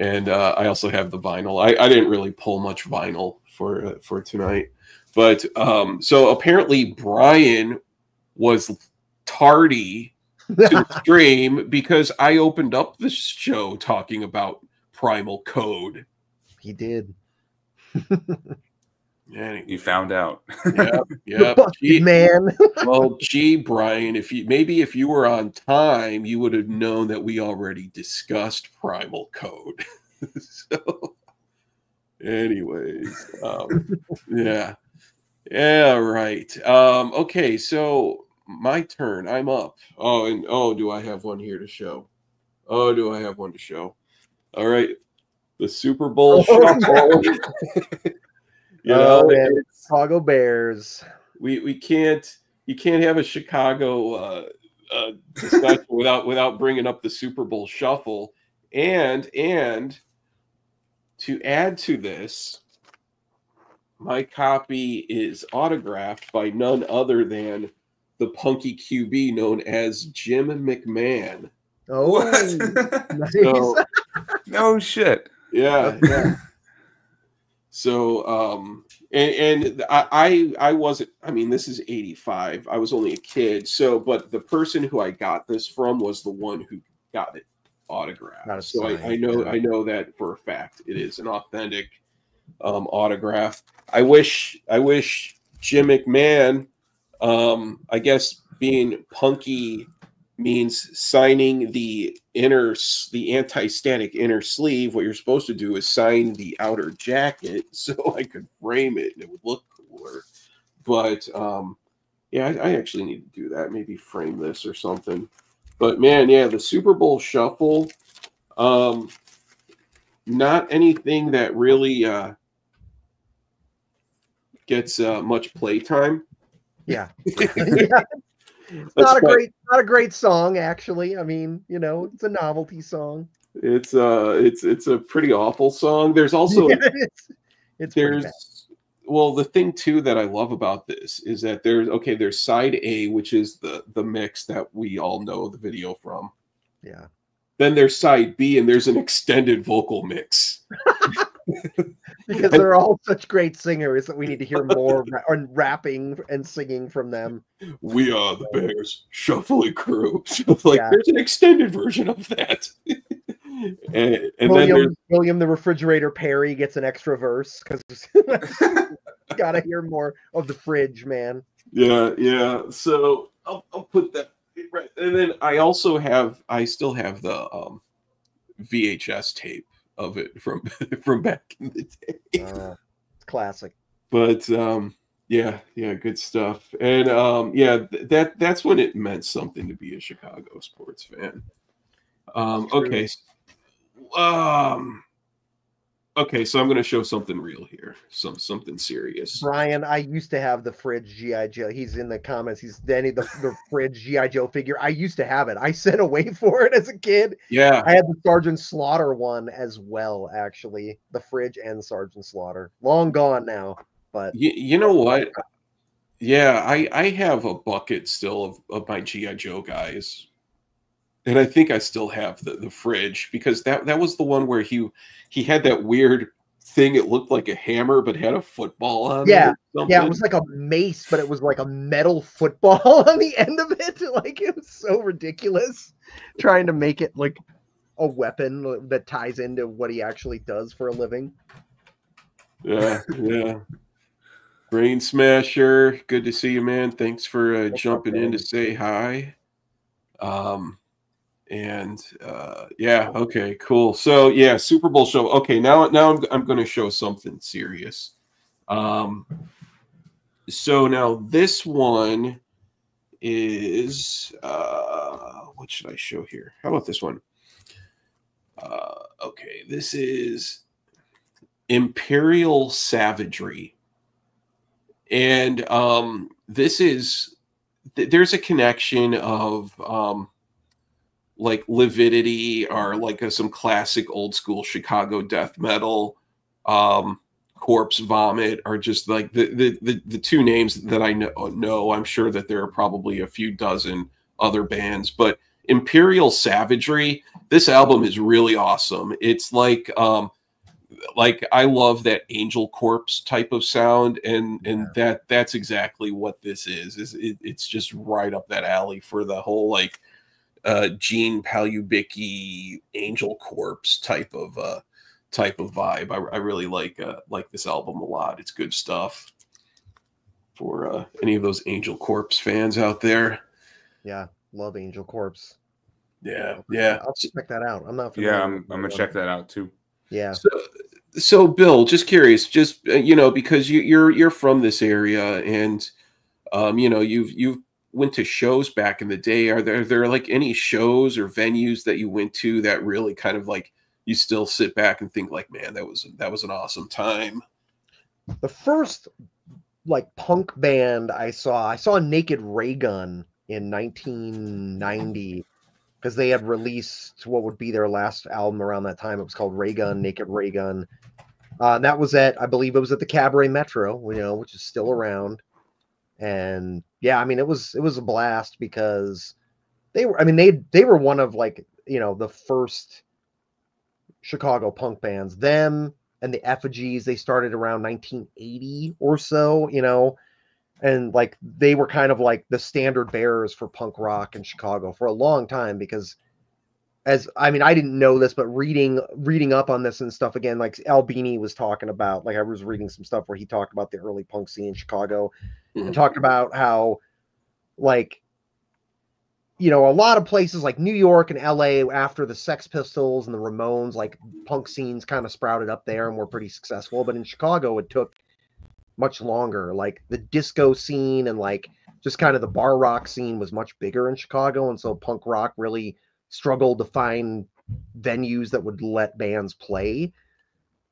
and I also have the vinyl. I didn't really pull much vinyl for tonight, but so apparently Brian was tardy to the stream because I opened up the show talking about Primal Code. He did. Anyway. You found out. Yeah. Man. Well, gee, Brian, if you were on time, you would have known that we already discussed Primal Code. So, anyways, right. Okay, so my turn. I'm up. Do I have one here to show? Do I have one to show? All right, the Super Bowl shuffle. Chicago Bears. You can't have a Chicago discussion without bringing up the Super Bowl shuffle, and to add to this, my copy is autographed by none other than the punky QB known as Jim McMahon. Oh, what? Nice. So, no shit. Yeah. So, and I wasn't, this is 85. I was only a kid. So, but the person who I got this from was the one who got it autographed. So I know that for a fact. It is an authentic autograph. I wish Jim McMahon, I guess being punky means signing the anti-static inner sleeve. What you're supposed to do is sign the outer jacket so I could frame it and it would look cooler. But I actually need to do that. Maybe frame this or something. But man, the Super Bowl shuffle, not anything that really gets much playtime. Yeah. It's not a great song, actually. It's a novelty song. It's a pretty awful song. There's also Yeah, it's pretty bad. Well, the thing too that I love about this is that there's side A, which is the mix that we all know the video from. Yeah. Then there's side B, and there's an extended vocal mix. Because they're all such great singers that we need to hear more rapping and singing from them. We are the Bears Shuffling Crew. So there's an extended version of that. and then William the Refrigerator Perry gets an extra verse because gotta hear more of the fridge, man. Yeah. So I'll put that right. And then I still have the VHS tape of it from back in the day. It's classic. But yeah, good stuff. And that's when it meant something to be a Chicago sports fan. Okay. Okay, so I'm going to show something real here, something serious. Brian, I used to have the fridge G.I. Joe. He's in the comments. He's Danny, the fridge G.I. Joe figure. I used to have it. I sent away for it as a kid. Yeah. I had the Sergeant Slaughter one as well, actually. The fridge and Sergeant Slaughter. Long gone now, but... You know what? Yeah, I have a bucket still of my G.I. Joe guys. And I think I still have the fridge because that was the one where he had that weird thing. It looked like a hammer, but had a football on it. Yeah, it was like a mace, but it was like a metal football on the end of it. Like it was so ridiculous, trying to make it like a weapon that ties into what he actually does for a living. Yeah. Brain Smasher, good to see you, man. Thanks for jumping in to say hi. Okay, cool. So yeah, Super Bowl show. Okay, now I'm going to show something serious. So now this one is what should I show here? How about this one? Okay, this is Imperial Savagery, and there's a connection of like Lividity or like some classic old school Chicago death metal, Corpse Vomit are just like the two names that I know. I'm sure that there are probably a few dozen other bands, but Imperial Savagery, this album is really awesome. It's like I love that Angel Corpse type of sound, and that's exactly what this is. It's just right up that alley for the whole like Gene Palubicki Angel Corpse type of vibe. I really like this album a lot. It's good stuff for any of those Angel Corpse fans out there. Yeah, love Angel Corpse. Yeah. I'll check that out. I'm not familiar. Yeah, I'm gonna check that out too. Yeah. So Bill, just curious, just because you're from this area, and you've went to shows back in the day. Are there like any shows or venues that you went to that really kind of like you still sit back and think like, man, that was an awesome time? The first like punk band I saw Naked Raygun in 1990 because they had released what would be their last album around that time. It was called Raygun, Naked Raygun. That was I believe it was at the Cabaret Metro, which is still around. And yeah, I mean, it was a blast because they were one of like, the first Chicago punk bands. Them and the Effigies, they started around 1980 or so, and like they were kind of like the standard bearers for punk rock in Chicago for a long time because I didn't know this, but reading up on this and stuff again, like Albini was talking about, like I was reading some stuff where he talked about the early punk scene in Chicago and talked about how like, a lot of places like New York and LA after the Sex Pistols and the Ramones, like punk scenes kind of sprouted up there and were pretty successful. But in Chicago, it took much longer. Like the disco scene and like just kind of the bar rock scene was much bigger in Chicago. And so punk rock really struggled to find venues that would let bands play.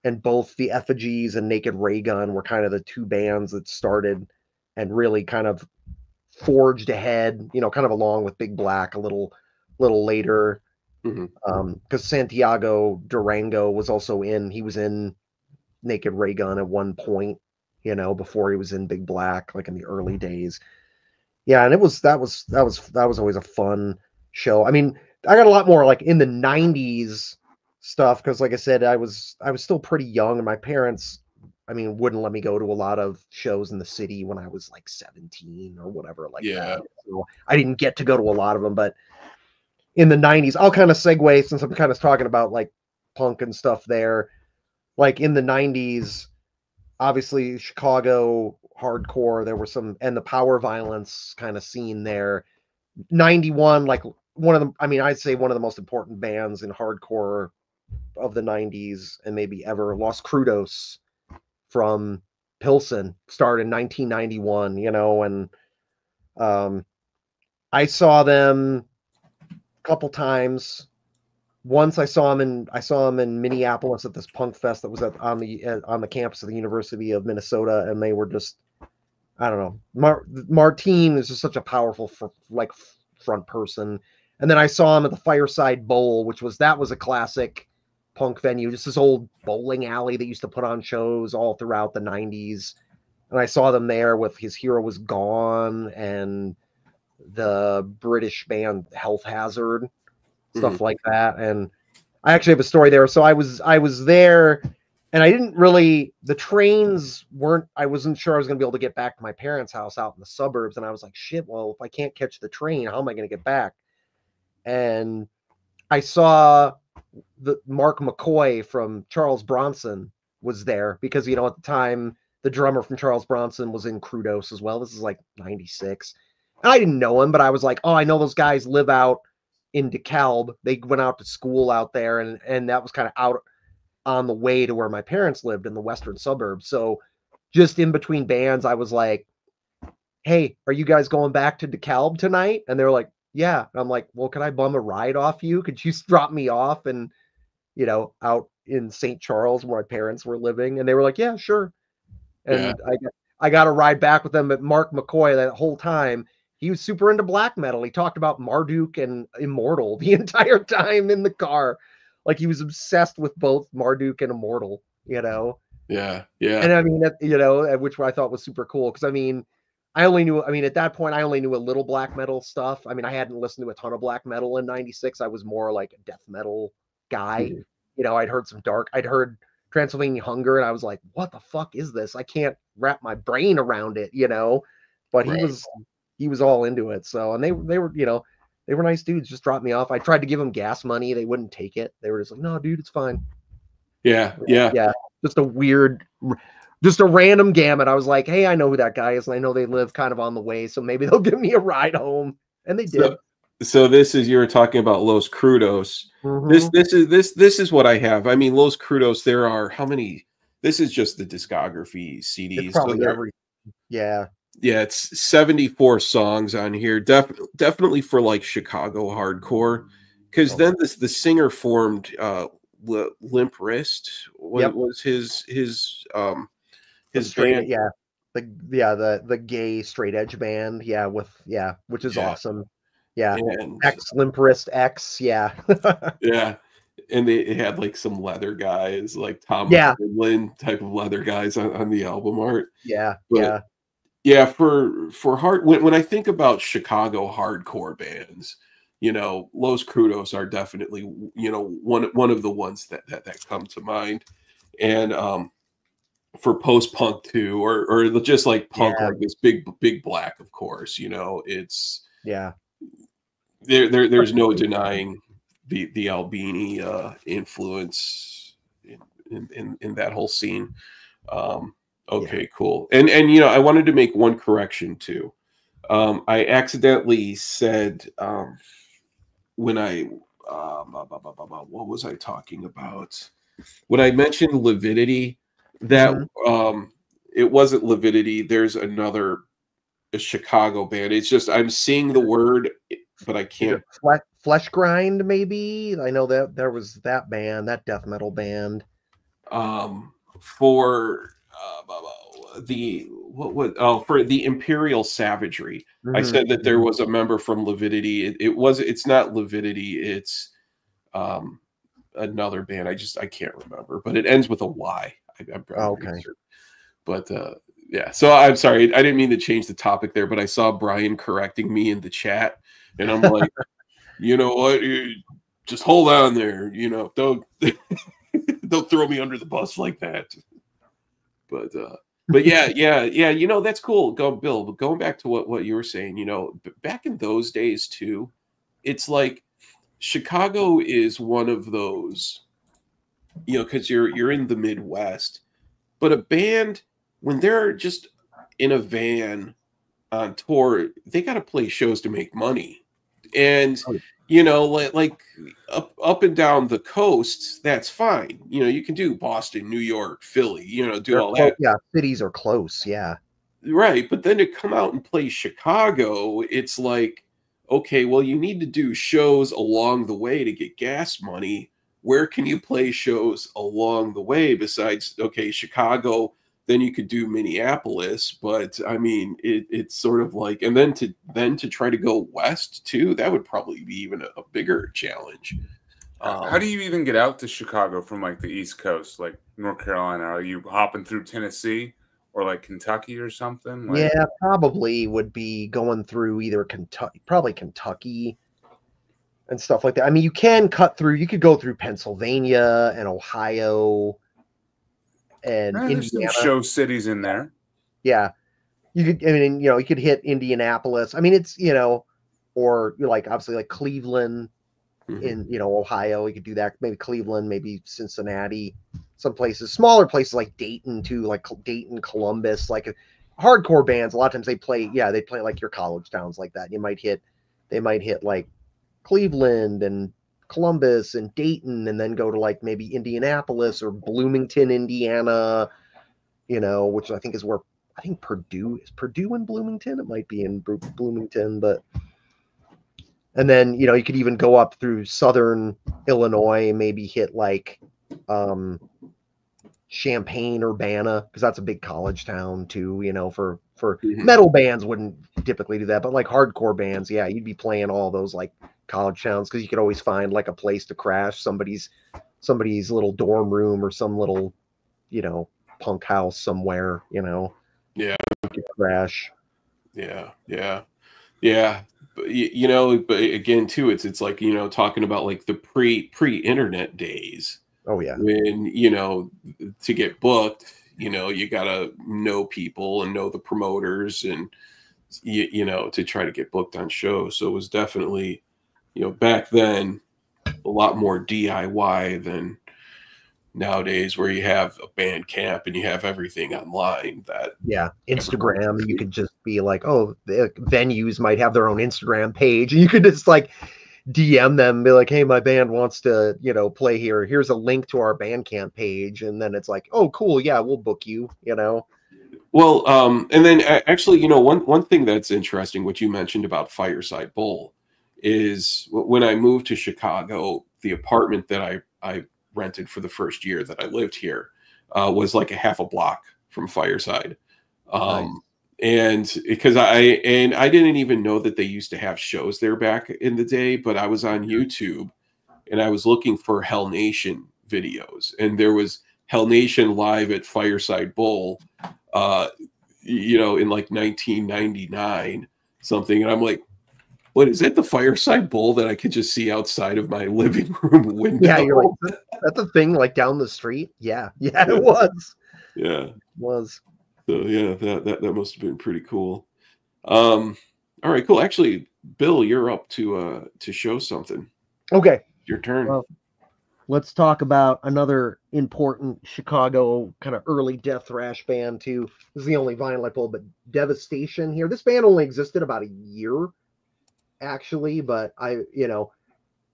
And both the Effigies and Naked Raygun were kind of the two bands that started and really kind of forged ahead, kind of along with Big Black a little later. Because Santiago Durango was also in. He was in Naked Ray Gun at one point, you know, before he was in Big Black, like in the early days. Yeah, and that was always a fun show. I mean, I got a lot more like in the '90s stuff because, like I said, I was still pretty young, and my parents, I mean, wouldn't let me go to a lot of shows in the city when I was like 17 or whatever, like that. So I didn't get to go to a lot of them, but in the '90s, I'll kind of segue since I'm kind of talking about like punk and stuff there. Like in the '90s, obviously Chicago hardcore, there were some, and the power violence kind of scene there. 91, like one of the, I mean, I'd say one of the most important bands in hardcore of the '90s and maybe ever, Los Crudos from Pilsen, started in 1991, you know, and I saw them a couple times. Once I saw him in Minneapolis at this punk fest that was on the campus of the University of Minnesota, and they were just, I don't know. Martine is just such a powerful front person. And then I saw him at the Fireside Bowl, which was a classic punk venue, just this old bowling alley that used to put on shows all throughout the '90s. And I saw them there with His Hero Was Gone and the British band Health Hazard, stuff like that. And I actually have a story there. So I was there, and I didn't really, the trains weren't, I wasn't sure I was going to be able to get back to my parents' house out in the suburbs. And I was like, shit, well, if I can't catch the train, how am I going to get back? And I saw the Mark McCoy from Charles Bronson was there because, you know, at the time, the drummer from Charles Bronson was in Crudos as well. This is like '96. And I didn't know him, but I was like, oh, I know those guys live out in DeKalb. They went out to school out there, and that was kind of out on the way to where my parents lived in the western suburbs. So just in between bands, I was like, hey, are you guys going back to DeKalb tonight? And they're like, yeah. And I'm like, well, can I bum a ride off you? Could you drop me off and, you know, out in St. Charles where my parents were living? And they were like, yeah, sure. And I got a ride back with them. But Mark McCoy, that whole time, he was super into black metal. He talked about Marduk and Immortal the entire time in the car. Like he was obsessed with both Marduk and Immortal, you know? Yeah. Yeah. And I mean, you know, which I thought was super cool. Cause I mean, at that point, I only knew a little black metal stuff. I mean, I hadn't listened to a ton of black metal in '96. I was more like a death metal guy. You know, I'd heard Transylvania Hunger, and I was like, what the fuck is this? I can't wrap my brain around it, you know? But he was all into it. So, and they were, you know, they were nice dudes. Just dropped me off. I tried to give them gas money. They wouldn't take it. They were just like, no, dude, it's fine. Yeah. Just a random gamut. I was like, hey, I know who that guy is, and I know they live kind of on the way, so maybe they'll give me a ride home. And they did. So this is, you were talking about Los Crudos. This is what I have. I mean, Los Crudos, there are how many? This is just the discography CDs. It's probably yeah, it's 74 songs on here. Definitely for like Chicago hardcore, because then the singer formed Limp Wrist. What was his band? The gay straight edge band, which is awesome. And X Limp Wrist X, yeah. And they had like some leather guys, like Tom Lynn type of leather guys on the album art. For hard, when I think about Chicago hardcore bands, you know, Los Crudos are definitely, you know, one of the ones that come to mind. And for post-punk too, or just like punk, like this big black, of course, you know, it's there's no denying the Albini influence in that whole scene. Okay, cool. And you know, I wanted to make one correction too. I accidentally said when I what was I talking about? When I mentioned Lividity, that it wasn't Lividity. There's a Chicago band. It's just I'm seeing the word, but I can't. Flesh Grind, maybe. I know that there was that band, that death metal band. For the Imperial Savagery, I said that there was a member from Lividity. It's not Lividity. It's another band. I can't remember, but it ends with a Y. I'm Okay. pretty sure. But yeah, so I'm sorry. I didn't mean to change the topic there, but I saw Brian correcting me in the chat, and I'm like, you know what? Just hold on there. You know, don't don't throw me under the bus like that. But yeah, you know, that's cool. Go Bill, but going back to what you were saying, you know, back in those days too, it's like Chicago is one of those, you know, because you're in the Midwest, but a band when they're just in a van on tour, they got to play shows to make money. And you know, like up and down the coasts, that's fine. You know, you can do Boston, New York, Philly, you know, do all that. Yeah, cities are close. Yeah. Right. But then to come out and play Chicago, it's like, okay, well, you need to do shows along the way to get gas money. Where can you play shows along the way besides, okay, Chicago? Then you could do Minneapolis, but I mean, it's sort of like, and then to try to go west too, that would probably be even a bigger challenge. How do you even get out to Chicago from like the East Coast, like North Carolina? Are you hopping through Tennessee or like Kentucky or something? Like, yeah, probably would be going through either Kentucky and stuff like that. I mean, you can cut through. You could go through Pennsylvania and Ohio. And there's some Indiana. show cities in there. Yeah. You could, I mean, you know, you could hit Indianapolis. I mean, it's, you know, or you're like, obviously like Cleveland in, you know, Ohio. You could do that. Maybe Cleveland, maybe Cincinnati, some places, smaller places like Dayton too, like Dayton, Columbus, like hardcore bands. A lot of times they play like your college towns like that. They might hit like Cleveland and Columbus and Dayton, and then go to like maybe Indianapolis or Bloomington, Indiana, you know, which I think is where I think Purdue in Bloomington. It might be in Bloomington, but and then, you know, you could even go up through Southern Illinois, maybe hit like Champaign, Urbana, because that's a big college town too, you know, for metal bands wouldn't typically do that, but like hardcore bands, yeah, you'd be playing all those like college towns because you could always find like a place to crash, somebody's little dorm room or some little, you know, punk house somewhere, you know. Yeah. Crash. Yeah. But, you know, but again too, it's like, you know, talking about like the pre-internet days. Oh yeah. When, you know, to get booked, you know, you gotta know people and know the promoters and you know, to try to get booked on shows. So it was definitely, you know, back then a lot more DIY than nowadays, where you have a band camp and you have everything online. That Instagram, you could just be like, oh, the venues might have their own Instagram page, and you could just like DM them and be like, hey, my band wants to, you know, play here. Here's a link to our Bandcamp page, and then it's like, oh, cool, yeah, we'll book you, you know. Well, and then actually, you know, one thing that's interesting, what you mentioned about Fireside Bowl, is when I moved to Chicago, the apartment that I rented for the first year that I lived here was like a half a block from Fireside. Nice. And because I didn't even know that they used to have shows there back in the day, but I was on YouTube and I was looking for Hell Nation videos, and there was Hell Nation live at Fireside Bowl, you know, in like 1999 something. And I'm like, what is that? The Fireside Bowl that I could just see outside of my living room window? Yeah, you're like, that's a thing like down the street. Yeah, it was. Yeah, it was. So yeah, that must have been pretty cool. All right, cool. Actually, Bill, you're up to show something. Okay, your turn. Well, let's talk about another important Chicago kind of early death thrash band too. This is the only vinyl I pulled, but Devastation here. This band only existed about a year, actually, but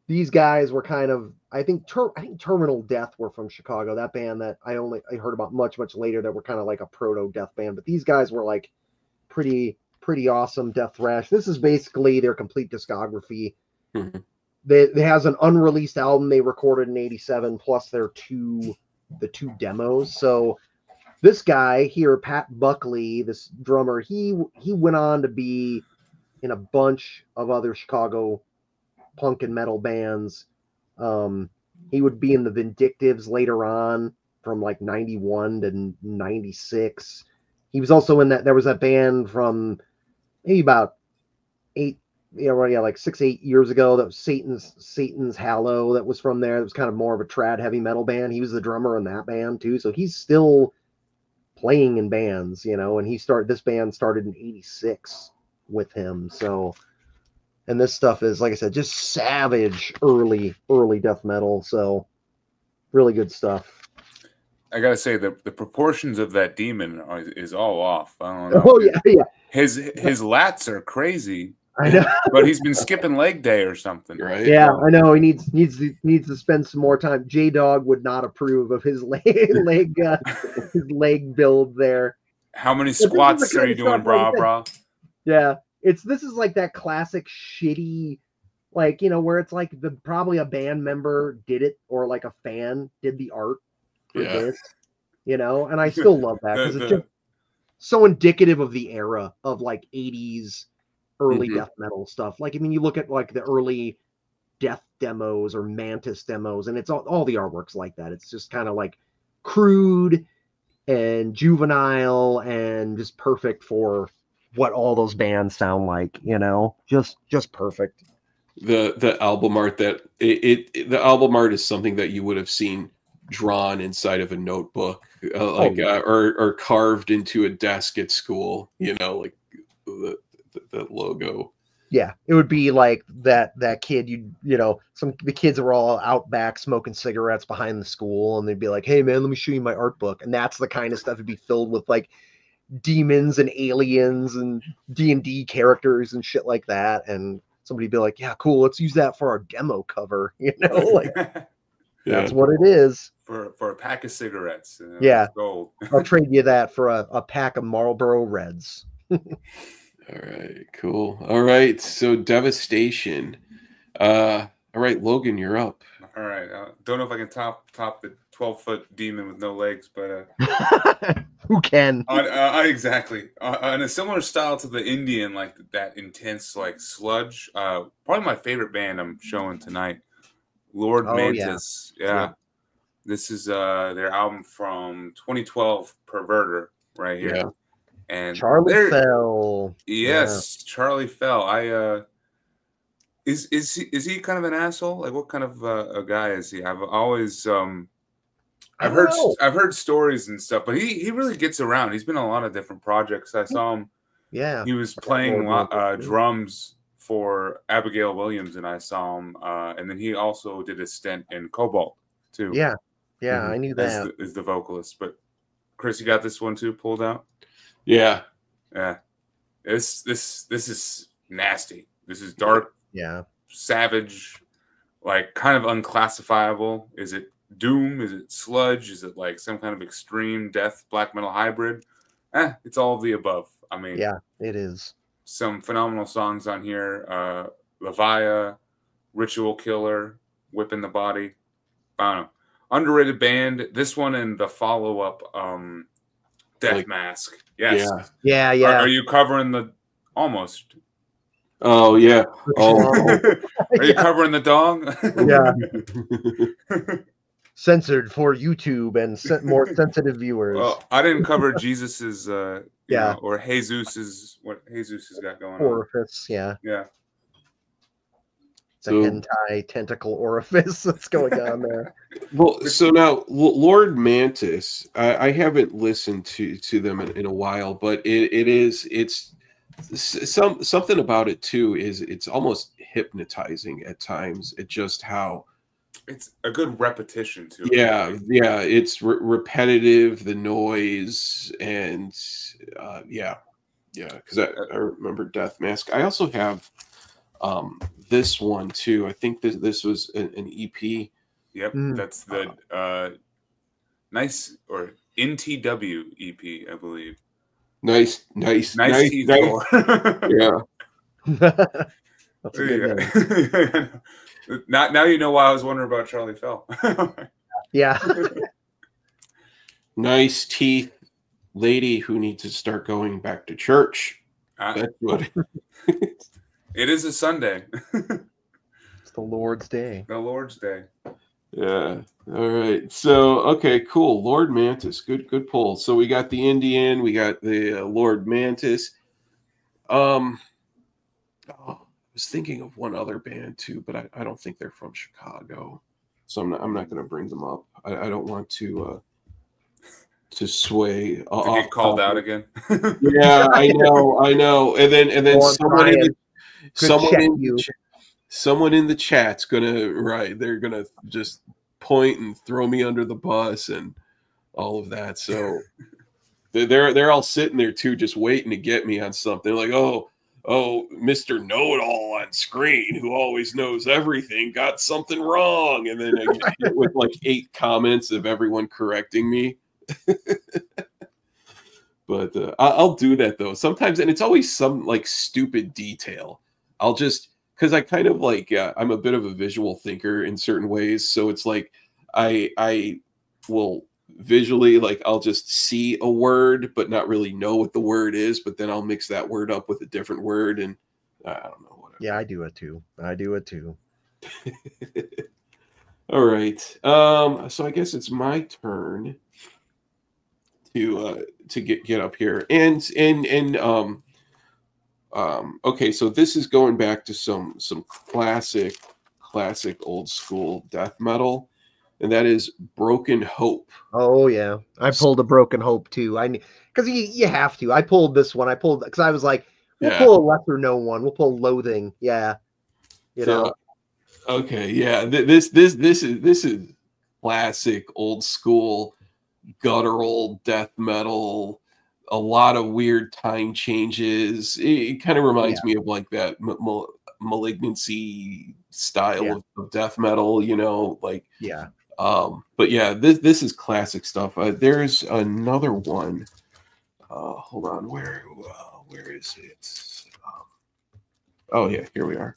these guys were kind of, I think Terminal Death were from Chicago. That band that I heard about much later, that were kind of like a proto death band. But these guys were like pretty awesome death thrash. This is basically their complete discography. Mm-hmm. They has an unreleased album they recorded in '87, plus the two demos. So this guy here, Pat Buckley, this drummer, he went on to be in a bunch of other Chicago punk and metal bands. He would be in the Vindictives later on from like 91 to 96. He was also in that, there was that band from maybe about like 6-8 years ago that was Satan's Hallow, that was from there. That was kind of more of a trad heavy metal band. He was the drummer in that band too. So he's still playing in bands, and this band started in 86 with him. So, and this stuff is, like I said, just savage early death metal. So really good stuff. I gotta say the proportions of that demon is all off. I don't know. Oh yeah. His lats are crazy. I know, but he's been skipping leg day or something, right? Yeah, I know. He needs to spend some more time. J Dog would not approve of his leg build there. How many squats are you doing, brah? Yeah, this is like that classic shitty, like, where it's like probably a band member did it, or like a fan did the art for this, and I still love that because it's just so indicative of the era of like 80s early death metal stuff. Like, I mean, you look at like the early Death demos or Mantis demos, and it's all the artwork's like that. It's just kind of like crude and juvenile and just perfect for what all those bands sound like, just perfect. The album art, that the album art is something that you would have seen drawn inside of a notebook, or carved into a desk at school, like the logo. Yeah, it would be like that kid, the kids were all out back smoking cigarettes behind the school, and they'd be like, hey man, let me show you my art book. And that's the kind of stuff it'd be filled with, like demons and aliens and D&D characters and shit like that. And somebody'd be like, yeah, cool, let's use that for our demo cover, like that's what it is. For a pack of cigarettes. Yeah. Gold. I'll trade you that for a pack of Marlboro Reds. All right, cool. All right, so Devastation. All right, Logan, you're up. All right. Don't know if I can top the 12-foot demon with no legs, but who can? Exactly. On a similar style to the Indian, like that intense, like sludge. Probably my favorite band I'm showing tonight, Lord Mantis. Yeah. This is their album from 2012, Perverter, right here. Yeah. And Charlie Fell. Yes, yeah. Charlie Fell. Is he kind of an asshole? Like, what kind of a guy is he? I've always I've heard stories and stuff, but he really gets around. He's been in a lot of different projects. I saw him. Yeah, he was playing drums for Abigail Williams, and I saw him. And then he also did a stint in Cobalt too. Yeah, I knew that. Is the vocalist. But Chris, you got this one too pulled out? Yeah. This is nasty. This is dark. Yeah. Savage, like kind of unclassifiable. Is it doom? Is it sludge? Is it like some kind of extreme death black metal hybrid? It's all of the above. I mean, yeah, it is. Some phenomenal songs on here. Levia, Ritual Killer, Whipping the Body. I don't know. Underrated band. This one and the follow-up, Death Mask. Yes. Yeah. Are you covering the almost? Oh yeah. Oh. Are you covering the dong? Yeah. Censored for YouTube and more sensitive viewers. Well, I didn't cover Jesus's, or Jesus's, what Jesus has got going orifice, on. Yeah. The hentai tentacle orifice that's going on there. Well, so now Lord Mantis, I haven't listened to them in a while, but it's something about it too. Is it's almost hypnotizing at times. It just how it's a good repetition too. Yeah. It's repetitive, the noise, and because I remember Death Mask. I also have this one too. I think this was an EP. Yep, that's the nice or NTW EP, I believe. Nice. Yeah. That's a good name. Now you know why I was wondering about Charlie Fell. Yeah. Nice teeth lady who needs to start going back to church. That's what it is a Sunday. It's the Lord's Day. The Lord's Day. Yeah. All right. So, okay, cool. Lord Mantis. Good pull. So we got the Indian. We got the Lord Mantis. I was thinking of one other band too, but I don't think they're from Chicago. So I'm not going to bring them up. I don't want to sway. To get called out again. Yeah, I know. And then someone in the chat's gonna they're gonna just point and throw me under the bus and all of that. So they're all sitting there too, just waiting to get me on something. Like, oh, Mr. Know-It-All on screen, who always knows everything, got something wrong. And then I get hit with like 8 comments of everyone correcting me. But I'll do that though sometimes, and it's always some like stupid detail. I'll just, because I kind of like I'm a bit of a visual thinker in certain ways, so it's like I will visually, like, I'll just see a word but not really know what the word is, but then I'll mix that word up with a different word, and I don't know, whatever. Yeah, I do it too. All right. So I guess it's my turn to get up here. And okay, so this is going back to some classic old school death metal, and that is Broken Hope. Oh yeah, I pulled a Broken Hope too. Because you have to. I pulled this one. Because I was like, we'll pull a lesser known one. We'll pull Loathing. Yeah, you know. Okay, yeah. This is classic old school guttural death metal. A lot of weird time changes. It kind of reminds me of like that Malignancy style of death metal, you know, like but yeah, this is classic stuff. There's another one. Hold on, where is it? Oh yeah, here we are.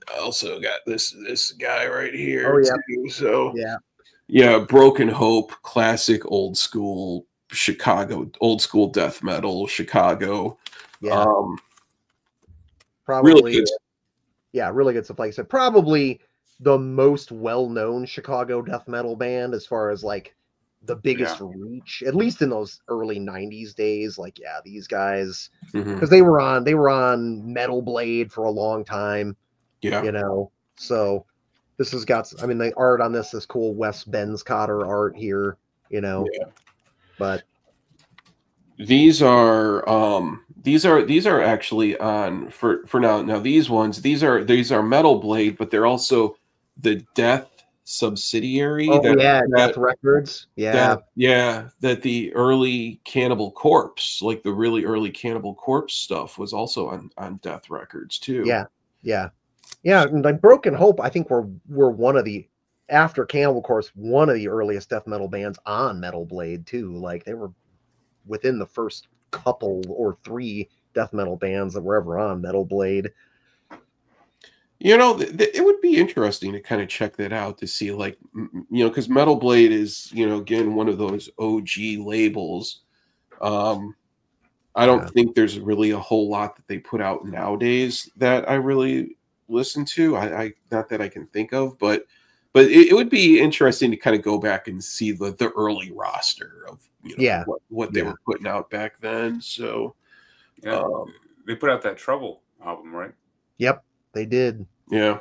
I also got this guy right here too. So yeah, Broken Hope, classic old school Chicago, old school death metal, Chicago. Yeah. Probably really good. Really good stuff. Like I said, probably the most well-known Chicago death metal band as far as like the biggest reach, at least in those early 90s days. Like, yeah, these guys, because they were on Metal Blade for a long time. Yeah. You know, so this has got, I mean, the art on this is cool. Wes Benscotter art here, you know. Yeah. But these are actually on for now. Now these are Metal Blade, but they're also the Death subsidiary. Oh, Death Records. Yeah. That the early Cannibal Corpse, like the really early Cannibal Corpse stuff, was also on Death Records too. Yeah. And like Broken Hope, I think we're one of the, after Cannibal Corpse, one of the earliest death metal bands on Metal Blade too. Like they were within the first couple or 3 death metal bands that were ever on Metal Blade. You know, it would be interesting to kind of check that out to see, like, you know, because Metal Blade is, you know, again, one of those OG labels. I don't think there's really a whole lot that they put out nowadays that I really listen to. I not that I can think of, but it would be interesting to kind of go back and see the early roster of, you know, what they were putting out back then. So they put out that Trouble album, right? Yep, they did. Yeah.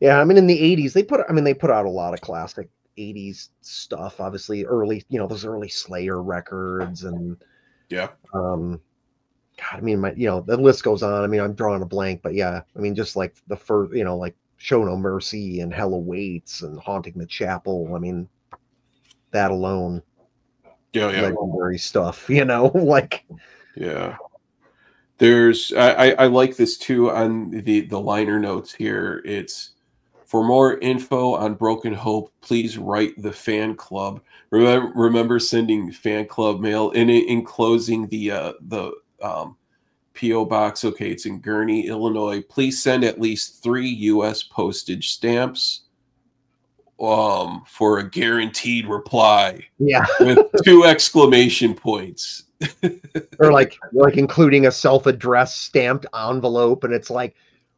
I mean, in the 80s, they put out a lot of classic 80s stuff. Obviously, early, you know, those early Slayer records and God, I mean, the list goes on. I mean, I'm drawing a blank, but I mean, just like the first, you know, like Show No Mercy and Hell Awaits and Haunting the Chapel. I mean, that alone, legendary stuff, you know, like. Yeah. There's I like this too on the liner notes here. It's, for more info on Broken Hope, please write the fan club. Remember sending fan club mail, and enclosing the P.O. box. Okay, it's in Gurnee, Illinois. Please send at least 3 U.S. postage stamps for a guaranteed reply. Yeah. With 2 exclamation points. Or like including a self-addressed stamped envelope, and it's like,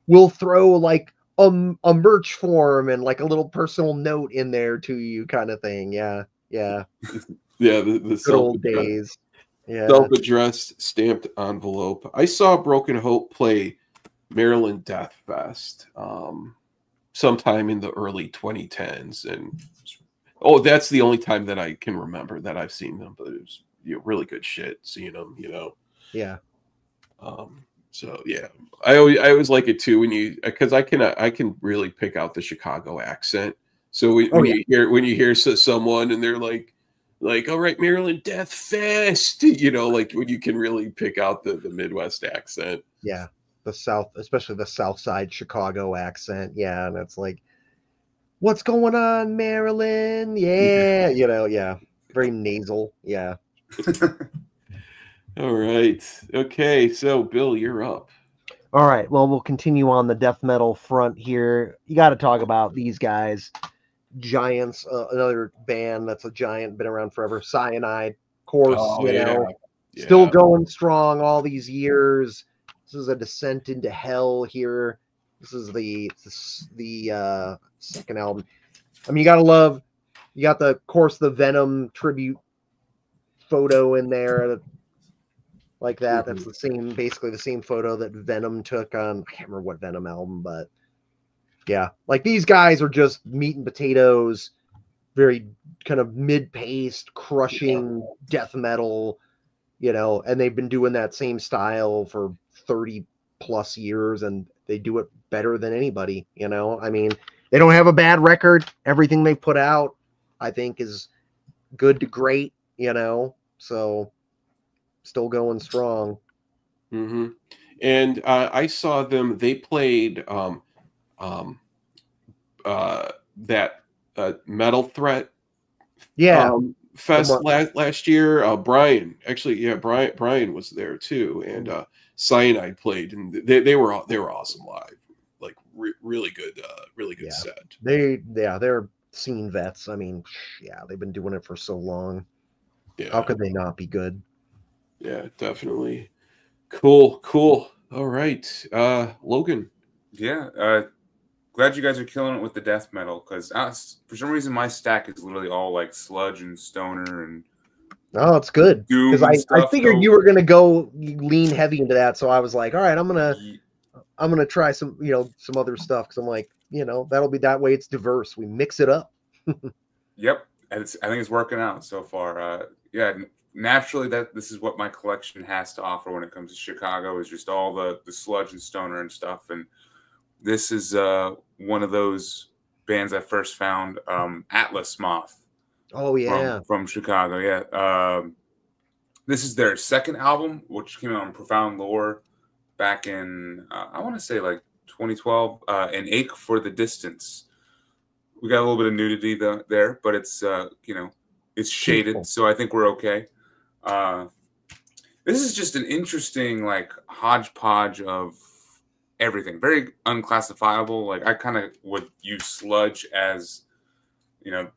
we'll throw like a merch form and like a little personal note in there to you, kind of thing. Yeah. Yeah, the Good old days. Yeah. Self-addressed stamped envelope. I saw Broken Hope play Maryland Death Fest sometime in the early 2010s, and that's the only time that I can remember that I've seen them. But it was really good shit seeing them. Yeah. So yeah, I always like it too because I can really pick out the Chicago accent. So when you hear someone and they're like, all right, Maryland Death Fest, like when you can really pick out the Midwest accent. Yeah. The South, especially the South Side Chicago accent. Yeah. And it's like, what's going on, Maryland? Yeah. Yeah. Very nasal. Yeah. All right. Okay. So Bill, you're up. All right. Well, we'll continue on the death metal front here. You got to talk about these guys. Giants, another band that's a giant, been around forever. Cyanide, of course, still going strong all these years. This is a descent into hell here. This is the second album. I mean, you got the Venom tribute photo in there, like that. That's basically the same photo that Venom took on, I can't remember what Venom album, but yeah, like these guys are just meat and potatoes, very kind of mid-paced, crushing death metal, and they've been doing that same style for 30 plus years, and they do it better than anybody. I mean, they don't have a bad record. Everything they put out, I think, is good to great, so still going strong. Mm-hmm. And I saw them, they played that Metal Threat fest last year. Brian was there too, and Cyanide played, and they were awesome live, like really good set. They're scene vets. I mean, they've been doing it for so long. Yeah, how could they not be good? Yeah, definitely. Cool. All right, Logan. Yeah, glad you guys are killing it with the death metal, because for some reason my stack is literally all like sludge and stoner and. Oh, it's good, because I figured you were gonna go lean heavy into that, so I was like, all right, I'm gonna try some some other stuff, because I'm like, that'll be that way. It's diverse. We mix it up. Yep, I think it's working out so far. Naturally, this is what my collection has to offer when it comes to Chicago, is just all the sludge and stoner and stuff. And this is one of those bands I first found, Atlas Moth. Oh yeah, from Chicago. Yeah, this is their second album, which came out on Profound Lore back in I want to say like 2012. An Ache for the Distance. We got a little bit of nudity there, but it's it's shaded, so I think we're okay. This is just an interesting like hodgepodge of everything, very unclassifiable. Like I kind of would use sludge as the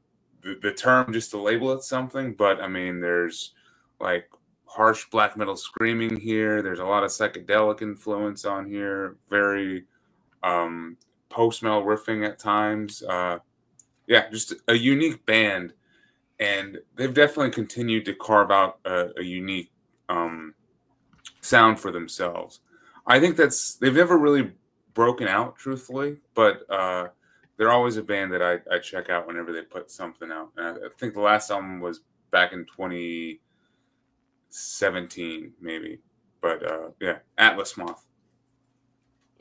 term just to label it something, but I mean there's like harsh black metal screaming here. There's a lot of psychedelic influence on here, very post metal riffing at times. Just a unique band. And they've definitely continued to carve out a unique sound for themselves. I think they've never really broken out, truthfully, but they're always a band that I check out whenever they put something out. And I think the last album was back in 2017, maybe. But Atlas Moth.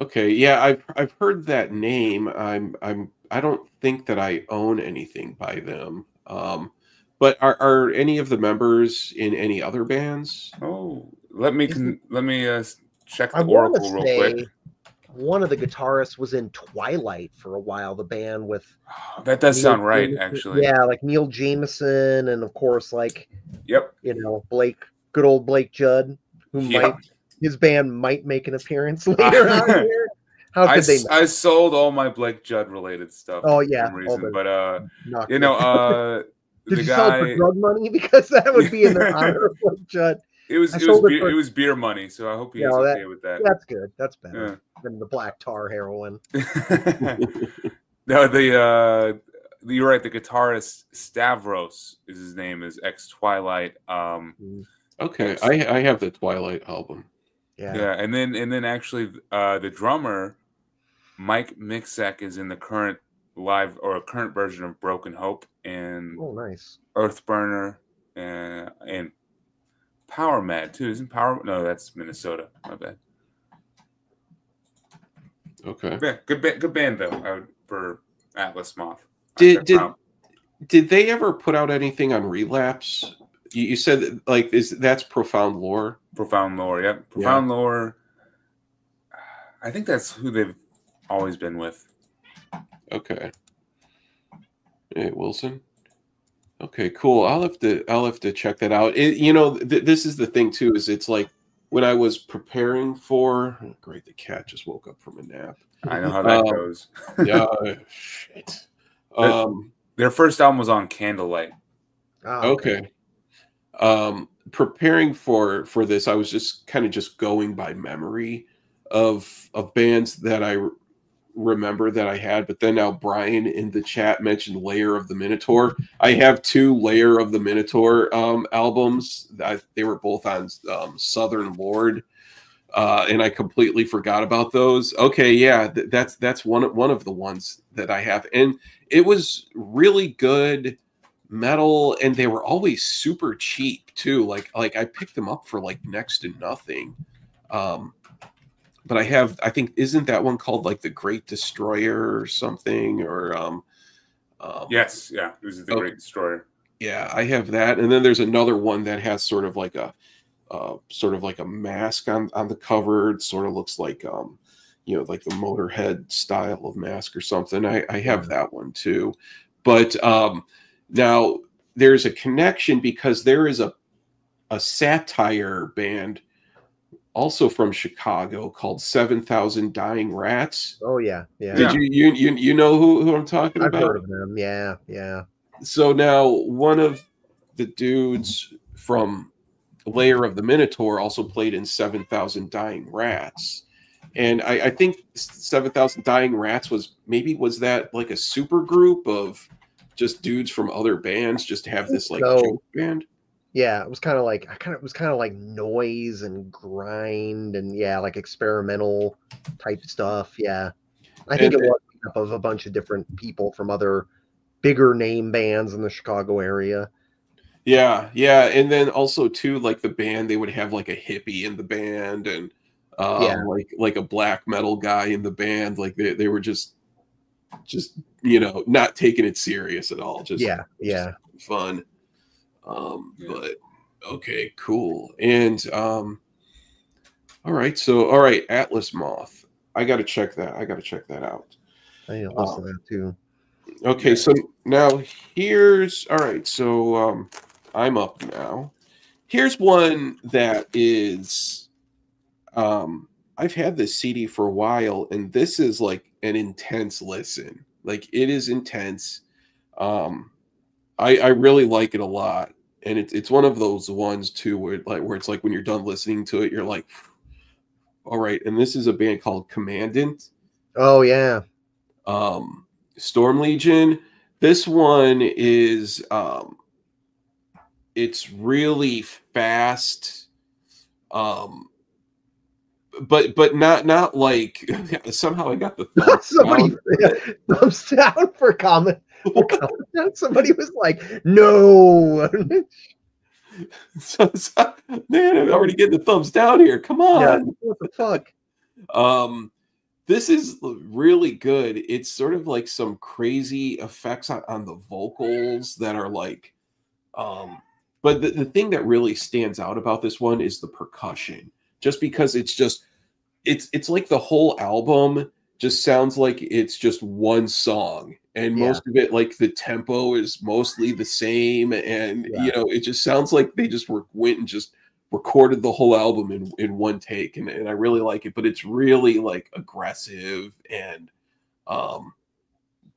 Okay, yeah, I've heard that name. I don't think that I own anything by them. But are any of the members in any other bands? Oh, let me check the Oracle real quick. One of the guitarists was in Twilight for a while. The band with that does sound right, actually. Yeah, like Neil Jameson, and of course, like Blake, good old Blake Judd, who his band might make an appearance later on here. How could they? I sold all my Blake Judd related stuff Oh for yeah, some reason, but did the you sell it for guy, drug money? Because that would be in the honor of Blake Judd. it was beer money, so I hope he's okay with that. That's good. That's better than the black tar heroin. No, you're right. The guitarist Stavros is his name, is ex-Twilight. Okay, I have the Twilight album. Yeah, and then actually the drummer Mike Mixek is in the current current version of Broken Hope and nice Earthburner and Power Mad too. Isn't Power? No, that's Minnesota. My bad. Okay. Yeah, good band though for Atlas Moth. Did they ever put out anything on Relapse? You said like that's Profound Lore. Profound Lore, yep. Profound Lore. I think that's who they've always been with. Okay. Hey, Wilson. Okay, cool. I'll have to check that out. This is the thing too. Is it's like when I was preparing for. Great, the cat just woke up from a nap. I know how that goes. Yeah, shit. Their first album was on Candlelight. Oh, okay. Preparing for this, I was just kind of going by memory of bands that I remember that I had, but then now Brian in the chat mentioned Layer of the Minotaur. I have 2 Layer of the Minotaur albums. They were both on Southern Lord, and I completely forgot about those. Okay, yeah, that's one of the ones that I have, and it was really good metal, and they were always super cheap too. Like I picked them up for like next to nothing. But I think, isn't that one called like the Great Destroyer or something? Or yes, yeah, this is the Great Destroyer. Yeah, I have that, and then there's another one that has sort of like a mask on the cover. It sort of looks like like the Motorhead style of mask or something. I have that one too, but now there's a connection because there is a satire band also from Chicago called 7,000 Dying Rats. Oh yeah. Did you know who I'm talking about? I've heard of them. Yeah. So now one of the dudes from Layer of the Minotaur also played in 7,000 Dying Rats. And I think 7,000 Dying Rats was that like a super group of just dudes from other bands just to have this like joke band? Yeah, it was kind of like noise and grind and like experimental type stuff. Yeah, I think it was made up of a bunch of different people from other bigger name bands in the Chicago area. Yeah, and then also too, like the band, they would have like a hippie in the band and like a black metal guy in the band. Like they were just not taking it serious at all. Just fun. But okay, cool. And all right, Atlas Moth. I gotta check that out. I need to listen to that too. Okay, so now here's so I'm up now. Here's one that is I've had this CD for a while, and this is like an intense listen. Like it is intense. I really like it a lot. And it's one of those ones too where it's like when you're done listening to it, you're like, all right. And this is a band called Commandant. Oh yeah. Storm Legion. This one is it's really fast. But not like somehow I got the thumbs down for comment. Somebody was like, no. Man, I'm already getting the thumbs down here. Come on. Yeah, what the fuck? This is really good. It's sort of like some crazy effects on the vocals that are like but the thing that really stands out about this one is the percussion. Just because it's like the whole album just sounds like it's just one song, and most of it, like the tempo is mostly the same, and it just sounds like they just went and just recorded the whole album in one take, and I really like it. But it's really like aggressive and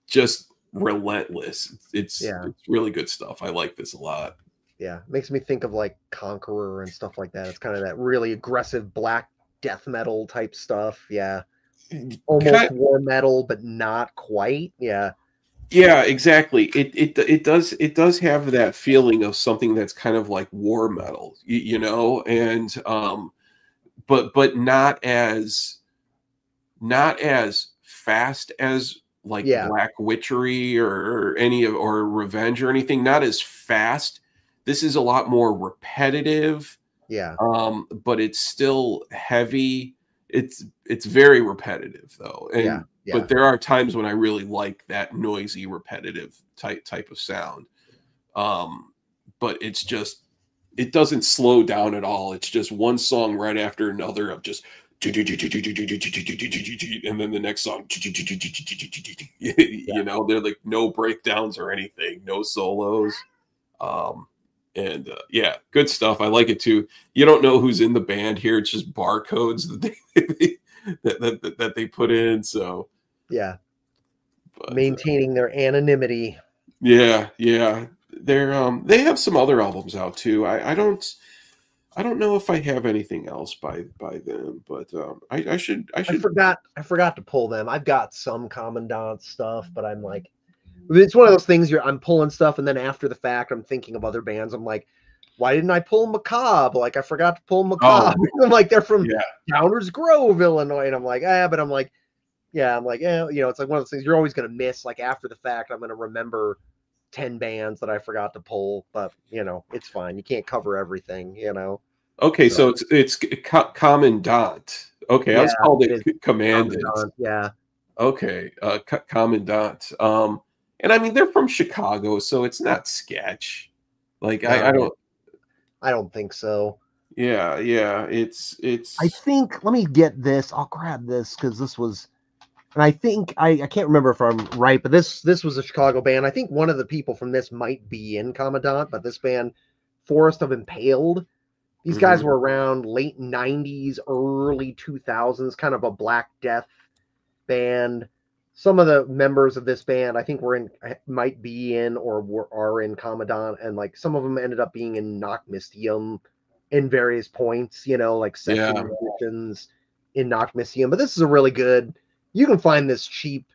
just relentless. It's really good stuff. I like this a lot. Yeah, makes me think of like Conqueror and stuff like that. It's kind of that really aggressive black death metal type stuff. Yeah, almost war metal, but not quite. Yeah. Yeah, exactly. It does have that feeling of something that's kind of like war metal, you know, and but not as fast as like Black Witchery or any of or Revenge or anything. Not as fast. This is a lot more repetitive. Yeah. But it's still heavy. It's very repetitive though, and but there are times when I really like that noisy, repetitive type of sound. But it's just, it doesn't slow down at all. It's just one song right after another of just, and then the next song, you know, they're like no breakdowns or anything, no solos. And yeah, good stuff. I like it too. You don't know who's in the band here. It's just barcodes that they put in. So yeah, but, maintaining their anonymity. Yeah, they're they have some other albums out too. I don't know if I have anything else by them, but I should. I forgot to pull them. I've got some Commandant stuff, but I'm like, it's one of those things I'm pulling stuff, and then after the fact, I'm thinking of other bands. I'm like, why didn't I pull Macabre? Like, I forgot to pull Macabre. Oh. I'm like, they're from Downers Grove, Illinois. And I'm like, but I'm like, you know, it's like one of those things you're always going to miss. Like, after the fact, I'm going to remember 10 bands that I forgot to pull. But, you know, it's fine. You can't cover everything, you know. Okay, so it's Commandant. Okay, I was called it Commandant. Yeah. Okay, Commandant. And I mean, they're from Chicago, so it's not sketch. Like I don't think so. Yeah, it's. I think, let me get this. I'll grab this because this was, and I think I can't remember if I'm right, but this was a Chicago band. I think one of the people from this might be in Commandant, but this band, Forest of Impaled. These guys were around late 90s, early 2000s, kind of a Black Death band. Some of the members of this band, I think, might be in or are in Commandant, and like some of them ended up being in Knockmistium in various points, you know, like session musicians in Knockmistium. But this is a really good. You can find this cheap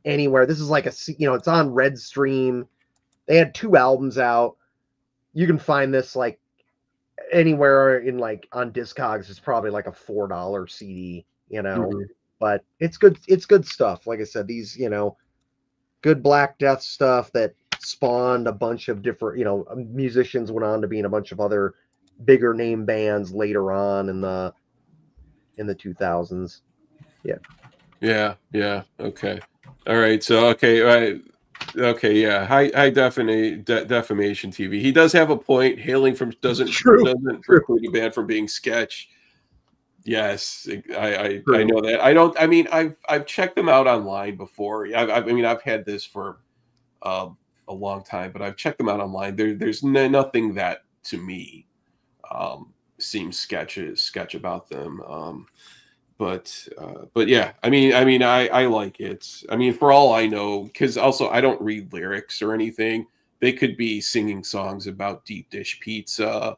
anywhere. This is like it's on Red Stream. They had 2 albums out. You can find this like anywhere in like on Discogs. It's probably like a $4 CD, you know. But it's good. It's good stuff. Like I said, these, you know, good Black Death stuff that spawned a bunch of different, you know, musicians went on to be in a bunch of other bigger name bands later on in the 2000s. Yeah. Okay. All right. So okay. Yeah. High defamation TV. He does have a point. Hailing from doesn't preclude a band from being sketch. Yes, I know that. I mean, I've checked them out online before. I mean, I've had this for a long time, but I've checked them out online. There's nothing that to me seems sketch about them. But yeah, I mean, I like it. I mean, for all I know, because also I don't read lyrics or anything. They could be singing songs about deep dish pizza,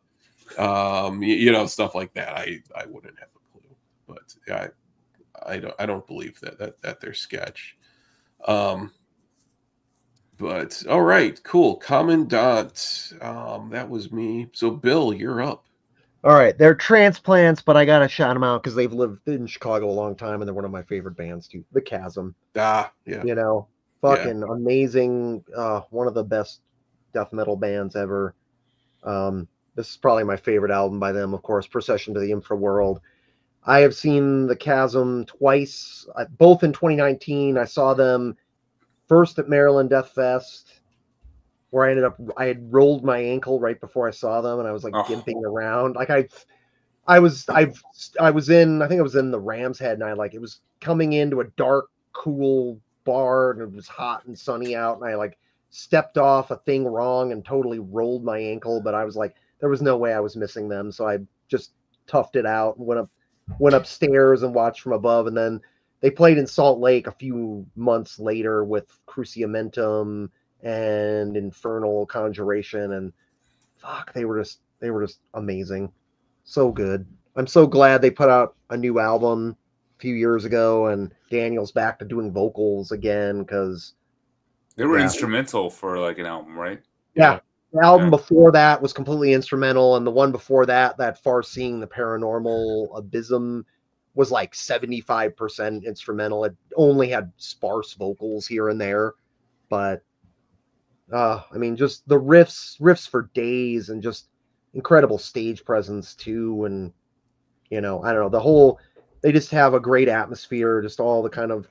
you know, stuff like that. I wouldn't have a clue, but I don't believe that they're sketch. But all right, cool. Commandant. That was me. So Bill, you're up. All right, they're transplants, but I gotta shout them out because they've lived in Chicago a long time, and they're one of my favorite bands too. The Chasm. Yeah. You know, fucking amazing. One of the best death metal bands ever. This is probably my favorite album by them, of course, Procession to the Infraworld. I have seen the Chasm twice, both in 2019. I saw them first at Maryland Death Fest, where I had rolled my ankle right before I saw them, and I was like gimping around. Like I was in, I think I was in the Ram's Head, and it was coming into a dark, cool bar, and it was hot and sunny out, and I like stepped off a thing wrong and totally rolled my ankle, but I was like, there was no way I was missing them. So I just toughed it out and went upstairs and watched from above. And then they played in Salt Lake a few months later with Cruciamentum and Infernal Conjuration, and fuck, they were just amazing. So good. I'm so glad they put out a new album a few years ago, and Daniel's back to doing vocals again, because they were instrumental for like an album, right? Yeah. The album before that was completely instrumental, and the one before that, that Far Seeing the Paranormal Abysm, was like 75% instrumental. It only had sparse vocals here and there, but I mean, just the riffs for days, and just incredible stage presence too. And I don't know, they just have a great atmosphere, just all the kind of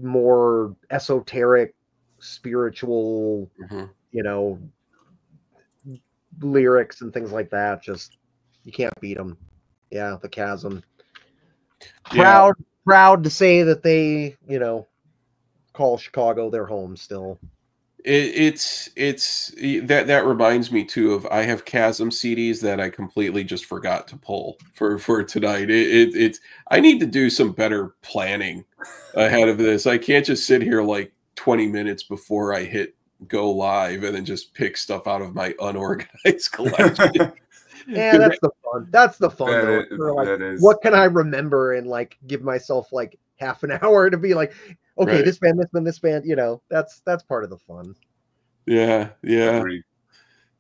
more esoteric, spiritual, lyrics and things like that. Just, you can't beat them. Yeah, the Chasm. Proud to say that they, call Chicago their home still. It's that reminds me too of, I have Chasm CDs that I completely just forgot to pull for tonight. It's I need to do some better planning ahead of this. I can't just sit here like 20 minutes before I hit go live and then just pick stuff out of my unorganized collection. Yeah, that's the fun. Like, what can I remember, and like give myself like half an hour to be like, okay, this band, this band, that's part of the fun. Yeah.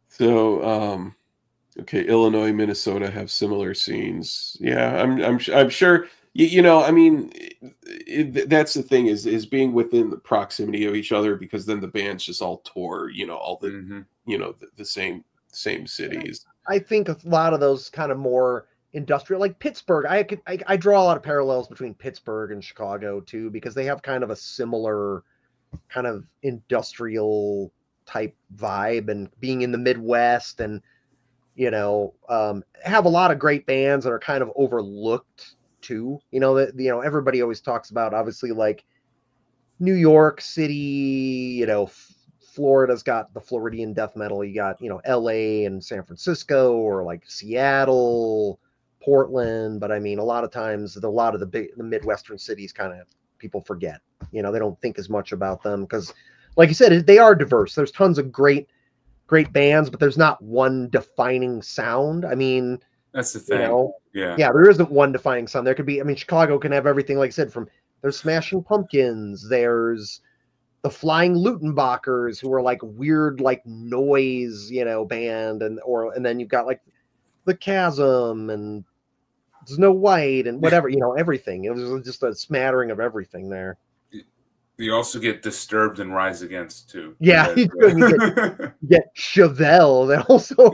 So, okay, Illinois, Minnesota have similar scenes. Yeah, I'm sure. I mean, that's the thing, is being within the proximity of each other, because then the bands just all tour, all the the same cities. I think a lot of those kind of more industrial, like Pittsburgh, I draw a lot of parallels between Pittsburgh and Chicago too, because they have kind of a similar kind of industrial type vibe, and being in the Midwest, and have a lot of great bands that are kind of overlooked too. Everybody always talks about, obviously, like New York City, Florida's got the Floridian death metal. You got, LA and San Francisco, or like Seattle, Portland. But I mean, a lot of times, the Midwestern cities kind of people forget. They don't think as much about them, because, like you said, they are diverse. There's tons of great bands, but there's not one defining sound. I mean, that's the thing. Yeah, there isn't one defining sound. There could be. I mean, Chicago can have everything, like I said, there's Smashing Pumpkins, there's the Flying Lutenbachers, who are like weird, like noise, band, and then you've got like the Chasm and Snow White and whatever, everything. It was just a smattering of everything there. You also get Disturbed and Rise Against too. Yeah, you get Chevelle. That also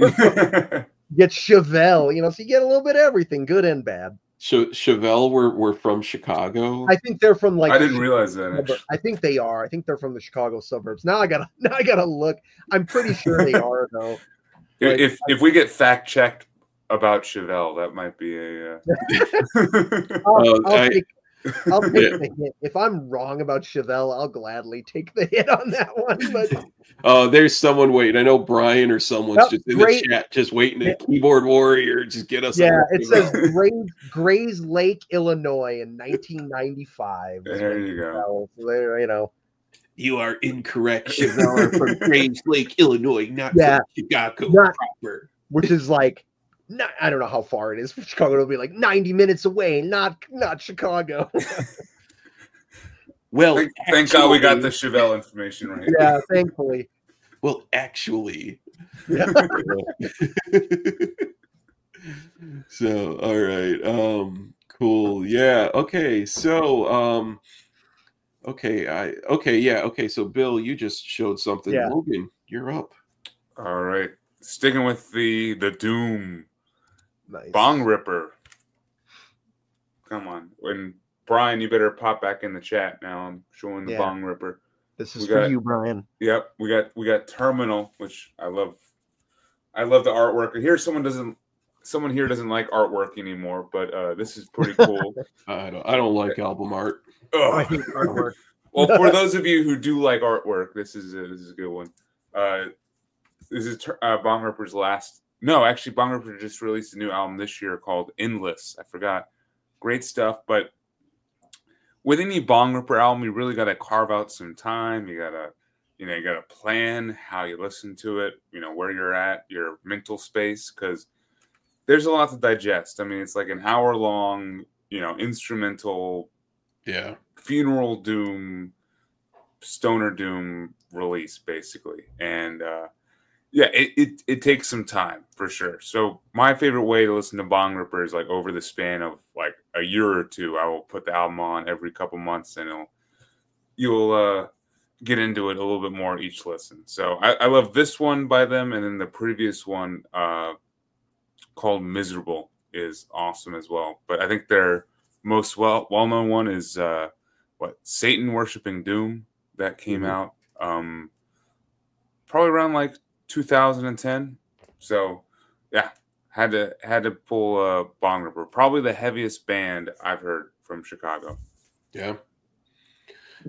get Chevelle. So you get a little bit of everything, good and bad. Chevelle were from Chicago. I think they're from, like, I didn't realize that. I think they are. I think they're from the Chicago suburbs. Now I gotta look. I'm pretty sure they are, though. If we get fact checked about Chevelle, that might be a. I'll take the hit. If I'm wrong about Chevelle, I'll gladly take the hit on that one. But there's someone waiting. I know Brian or someone's just in the chat, just waiting to keyboard warrior, just get us. Yeah, it says Grays Lake, Illinois, in 1995. There you go. So there, you are incorrect. Chevelle from Grays Lake, Illinois, not from Chicago proper. Which is like, I don't know how far it is from Chicago. It'll be like 90 minutes away, not Chicago. Well, thank God we got the Chevelle information right. Yeah, thankfully. Well, actually. Yeah. So, all right. Cool. Yeah. Okay. So, okay. So, Bill, you just showed something. Yeah. Logan, you're up. All right. Sticking with the Doom. Nice. Bong Ripper. Come on. When Brian, you better pop back in the chat now. I'm showing the Bong Ripper. This is for you, Brian. Yep. We got Terminal, which I love. I love the artwork. Someone here doesn't like artwork anymore, but this is pretty cool. I don't like album art. Oh, I hate artwork. Well, for those of you who do like artwork, this is a good one. this is Bong Ripper's last. No, actually, Bong Ripper just released a new album this year called Endless. I forgot. Great stuff, but with any Bong Ripper album, you really got to carve out some time. You gotta plan how you listen to it. Where you're at, your mental space, because there's a lot to digest. I mean, it's like an hour long, instrumental, funeral doom, stoner doom release, basically, and it takes some time for sure. So my favorite way to listen to Bong Ripper is like over the span of like a year or two. I will put the album on every couple months, and you'll get into it a little bit more each listen. So I love this one by them, and then the previous one called Miserable is awesome as well. But I think their most well-known one is Satan Worshipping Doom, that came out probably around like 2010. So yeah, had to pull Bong Ripper, probably the heaviest band I've heard from Chicago. Yeah,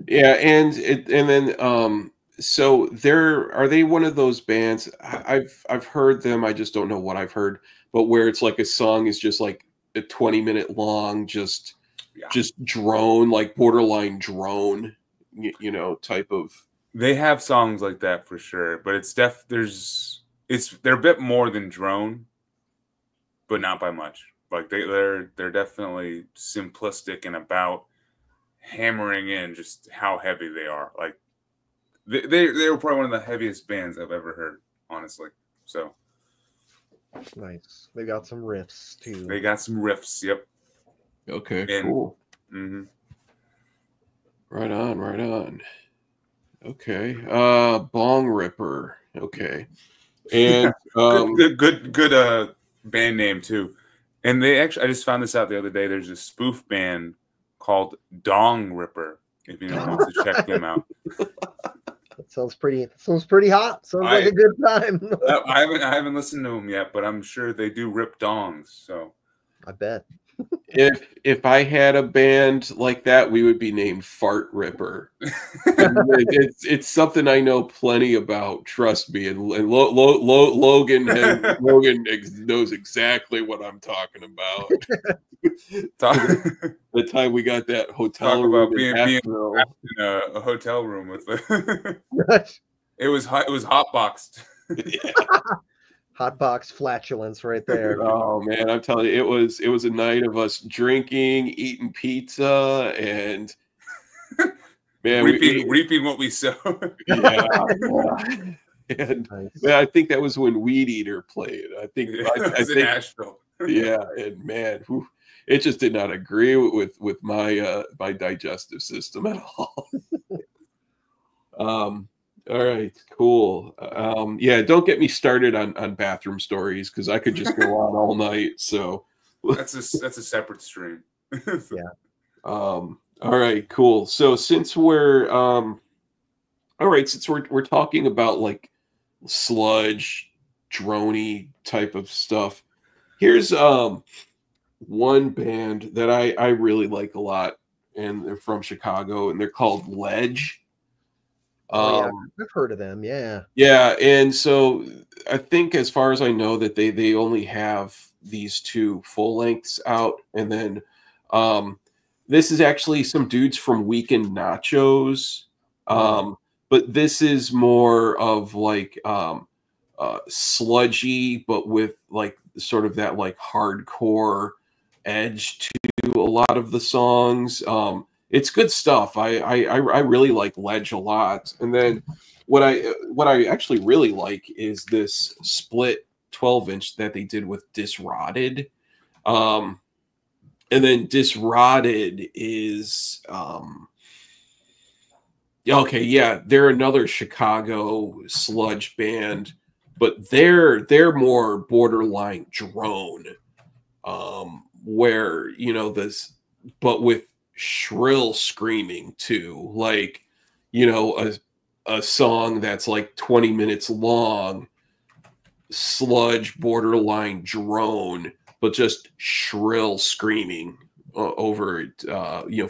and then so are they one of those bands? I've heard them, I just don't know what I've heard, but where it's like a song is just like a 20-minute long, just drone, like borderline drone, type of. They have songs like that for sure, but they're a bit more than drone, but not by much. Like they're definitely simplistic and about hammering in just how heavy they are. Like they were probably one of the heaviest bands I've ever heard, honestly. So nice. They got some riffs too. They got some riffs. Yep. Okay. Cool. Mm-hmm. Right on. Okay. Bong Ripper. Okay. And good band name too. And I just found this out the other day. There's a spoof band called Dong Ripper. If anyone wants to check them out. That sounds pretty hot. Sounds like a good time. I haven't listened to them yet, but I'm sure they do rip dongs. So I bet. If I had a band like that, we would be named Fart Ripper. It's something I know plenty about. Trust me. And Logan knows exactly what I'm talking about. The time we got that hotel room about being in a hotel room with it was hot boxed. Yeah. Hot box flatulence right there. Oh man, I'm telling you, it was a night of us drinking, eating pizza, and man, reaping what we sow. Yeah. And nice. Man, I think that was when Weed Eater played. I think in Nashville. Yeah, and man, it just did not agree with my my digestive system at all. All right, cool. Yeah, don't get me started on bathroom stories, because I could just go on all night. So that's a separate stream. Yeah. All right, cool. So since we're talking about like sludge, droney type of stuff, here's one band that I really like a lot, and they're from Chicago, and they're called Ledge. I've heard of them. Yeah, and so I think, as far as I know, that they only have these 2 full lengths out, and then this is actually some dudes from Weekend Nachos, but this is more of like sludgy, but with like sort of that like hardcore edge to a lot of the songs. It's good stuff. I really like Ledge a lot. And then what I actually really like is this split 12-inch that they did with Disrotted. And then Disrotted is okay, yeah, they're another Chicago sludge band, but they're more borderline drone. Where this, but with shrill screaming too, like a song that's like 20 minutes long, sludge, borderline drone, but just shrill screaming over it,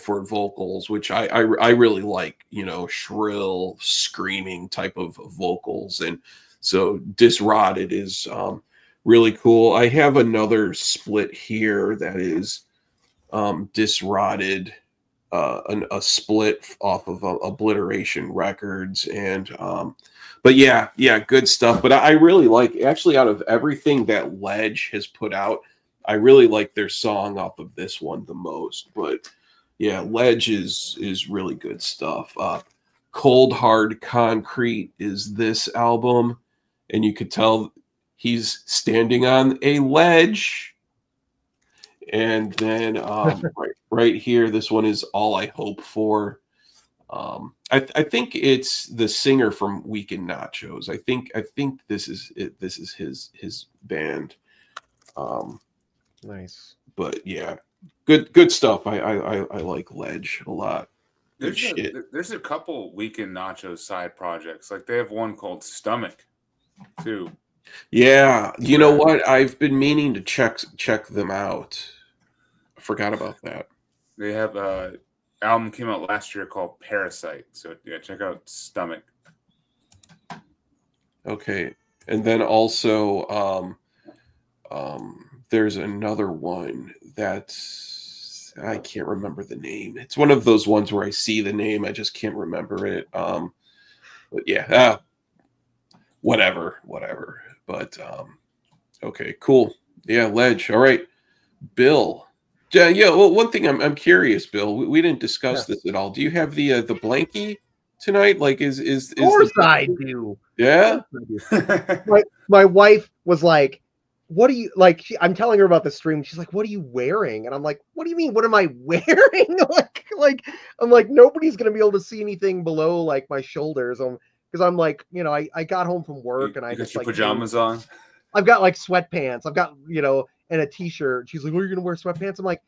for vocals, which I really like, shrill screaming type of vocals. And So Disrotted is really cool. I have another split here that is Disrotted, a split off of Obliteration Records, and but yeah, good stuff. But I really like, actually, out of everything that Ledge has put out, I really like their song off of this one the most. But yeah, Ledge is really good stuff. Cold Hard Concrete is this album, and you could tell he's standing on a ledge. And then right here, this one is All I Hope For. I think it's the singer from Weekend Nachos. I think this is it. This is his band. Nice. But yeah, good stuff. I like Ledge a lot. There's a couple Weekend Nachos side projects. Like they have one called Stomach, too. Yeah, you know what? I've been meaning to check them out. I forgot about that. They have album came out last year called Parasite. So yeah, check out Stomach. Okay. And then also there's another one that's, I can't remember the name. It's one of those ones where I see the name, I just can't remember it. But yeah, whatever. But okay, cool. Yeah, Ledge. All right. Bill. Yeah, well, one thing I'm curious, Bill. We didn't discuss this at all. Do you have the blankie tonight? Like, is of course I do. Yeah. My wife was like, "What do you like?" I'm telling her about the stream. She's like, "What are you wearing?" And I'm like, "What do you mean? What am I wearing?" like I'm like, nobody's gonna be able to see anything below like my shoulders. Because I'm like, you know, I got home from work and I just got your like pajamas on. I've got like sweatpants. I've got, you know, and a t-shirt. She's like, "Are you gonna wear sweatpants?" I'm like,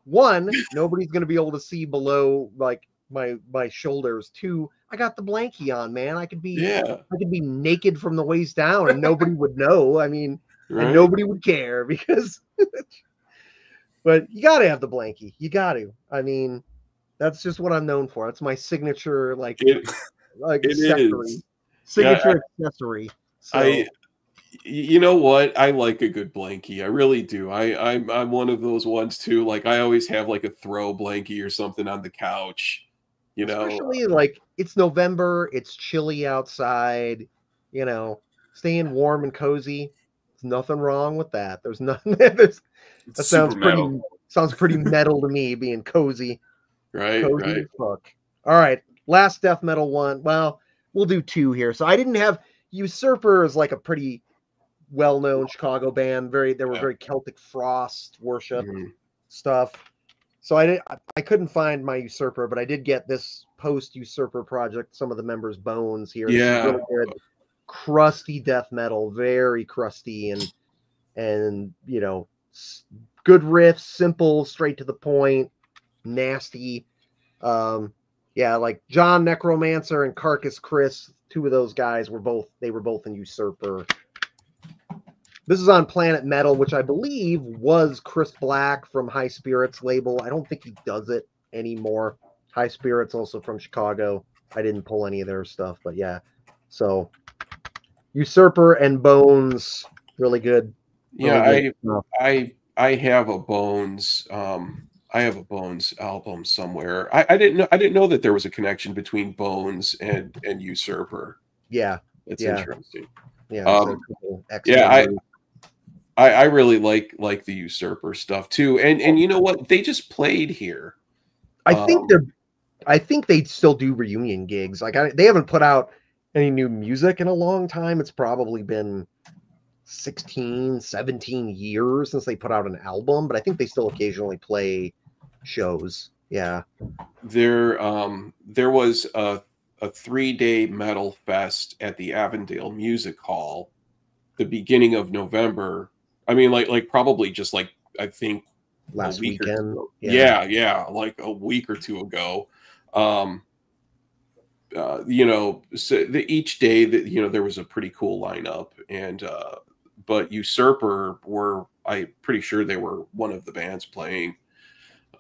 one, nobody's gonna be able to see below like my shoulders. Two, I got the blankie on, man. I could be naked from the waist down and nobody would know. I mean, and nobody would care because but you gotta have the blankie. You gotta. I mean, that's just what I'm known for. It's my signature accessory. Signature accessory. So you know what? I like a good blankie. I really do. I'm one of those ones too. Like I always have like a throw blankie or something on the couch. You know, especially like it's November, it's chilly outside. You know, staying warm and cozy. There's nothing wrong with that. There's nothing. That sounds pretty metal to me. Being cozy, right. Fuck. All right, last death metal one. Well, we'll do two here. So I didn't have Usurper is like a pretty well-known Chicago band. They were very Celtic Frost worship stuff. So I couldn't find my Usurper, but I did get this post Usurper project, some of the members' bones here. Yeah. This is really good, crusty death metal, very crusty and you know, good riffs, simple, straight to the point, nasty. Yeah, like John Necromancer and Carcass Chris, two of those guys were both in Usurper. This is on Planet Metal, which I believe was Chris Black from High Spirits label. I don't think he does it anymore. High Spirits also from Chicago. I didn't pull any of their stuff, but yeah. So Usurper and Bones, really good. Yeah, I have a Bones. I have a Bones album somewhere. I didn't know that there was a connection between Bones and Usurper. Yeah, it's interesting. Yeah, I really like the Usurper stuff too, and you know what? They just played here. I think they still do reunion gigs. Like they haven't put out any new music in a long time. It's probably been 16, 17 years since they put out an album, but I think they still occasionally play shows. Yeah. There was a 3-day metal fest at the Avondale Music Hall the beginning of November. I mean, like probably just like, I think last weekend. Yeah, like a week or two ago. You know, so each day that, you know, there was a pretty cool lineup, and but Usurper I'm pretty sure they were one of the bands playing.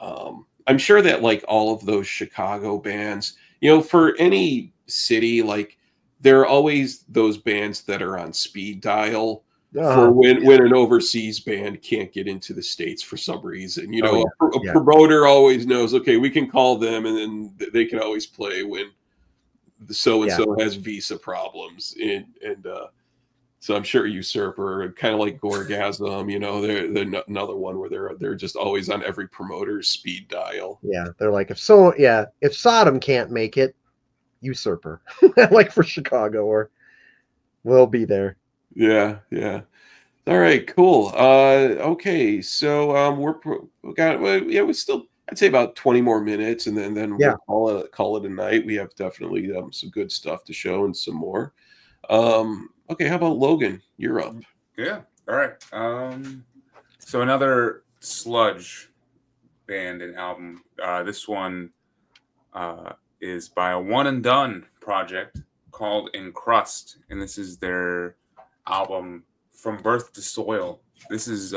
I'm sure that like all of those Chicago bands, you know, for any city, like there are always those bands that are on speed dial for Uh, when an overseas band can't get into the States for some reason. You know, a yeah. promoter always knows, okay, we can call them, and then they can always play when the so-and-so has visa problems. And so I'm sure Usurper, kind of like Gorgasm, you know, they're another one where they're just always on every promoter's speed dial. Yeah, they're like, if Sodom can't make it, Usurper, like for Chicago, or we'll be there. Yeah, yeah. All right, cool. Okay, so we still, I'd say about 20 more minutes, and then Yeah. we'll call it a night. We have definitely some good stuff to show and some more. Okay, how about Logan? You're up. Yeah. All right. So another sludge band and album. This one is by a one and done project called Encrust, and this is their album From Birth to Soil. This is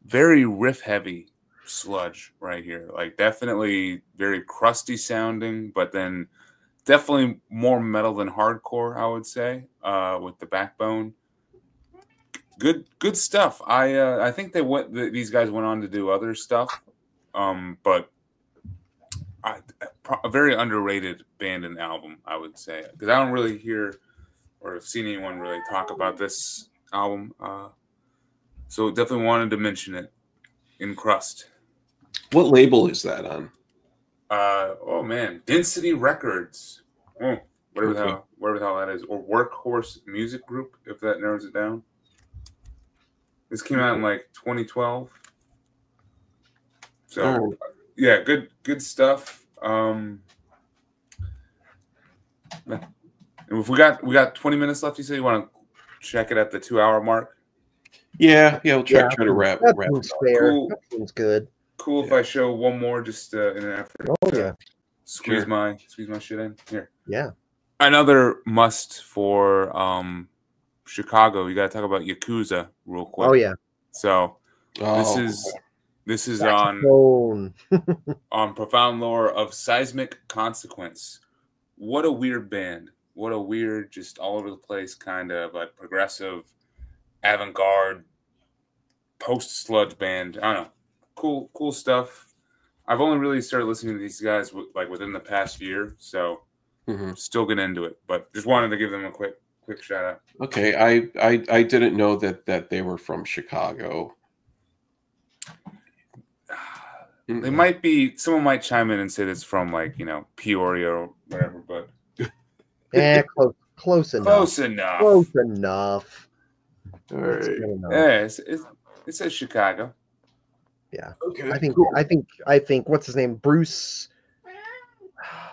very riff heavy sludge right here. Like definitely very crusty sounding, but then definitely more metal than hardcore, I would say, with the backbone. Good stuff. I think these guys went on to do other stuff, but a very underrated band and album, I would say, because I don't really hear or have seen anyone really talk about this album. So definitely wanted to mention it. Encrust. What label is that on? Oh man, Density Records. Oh, whatever the hell that is, or Workhorse Music Group, if that narrows it down. This came out in like 2012. So yeah, good stuff. If we got 20 minutes left, you say you want to check it at the 2-hour mark? Yeah, we'll try to wrap that it up. fair. Cool. That seems good. Cool if I show one more just in an effort to squeeze Sure. my shit in here. Yeah. Another must for Chicago. You got to talk about Yakuza real quick. Oh yeah. So this is on Profound Lore of Seismic Consequence. What a weird band. What a weird, just all over the place kind of a progressive, avant-garde, post-sludge band. I don't know. Cool stuff. I've only really started listening to these guys within the past year, so still get into it. But just wanted to give them a quick shout out. Okay, I didn't know that they were from Chicago. They might be. Someone might chime in and say it's from Peoria or whatever, but close enough. Close enough. Close enough. All right. Yeah, it says Chicago. Yeah. Okay. I think what's his name? Bruce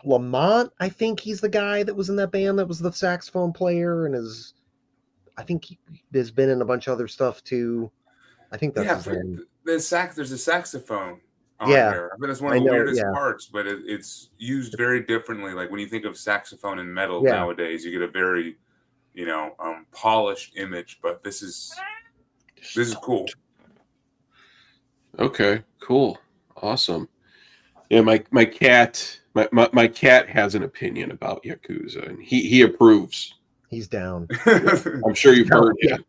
Lamont. I think he's the guy that was in that band that was the saxophone player, and I think he has been in a bunch of other stuff too. I think that's his name. There's a saxophone on there. I mean, it's one of the weirdest parts, but it's used very differently. Like when you think of saxophone and metal nowadays, you get a very, polished image. But this is cool. Okay, cool, awesome. Yeah, my cat has an opinion about Yakuza, and he approves. He's down. I'm sure you've heard him.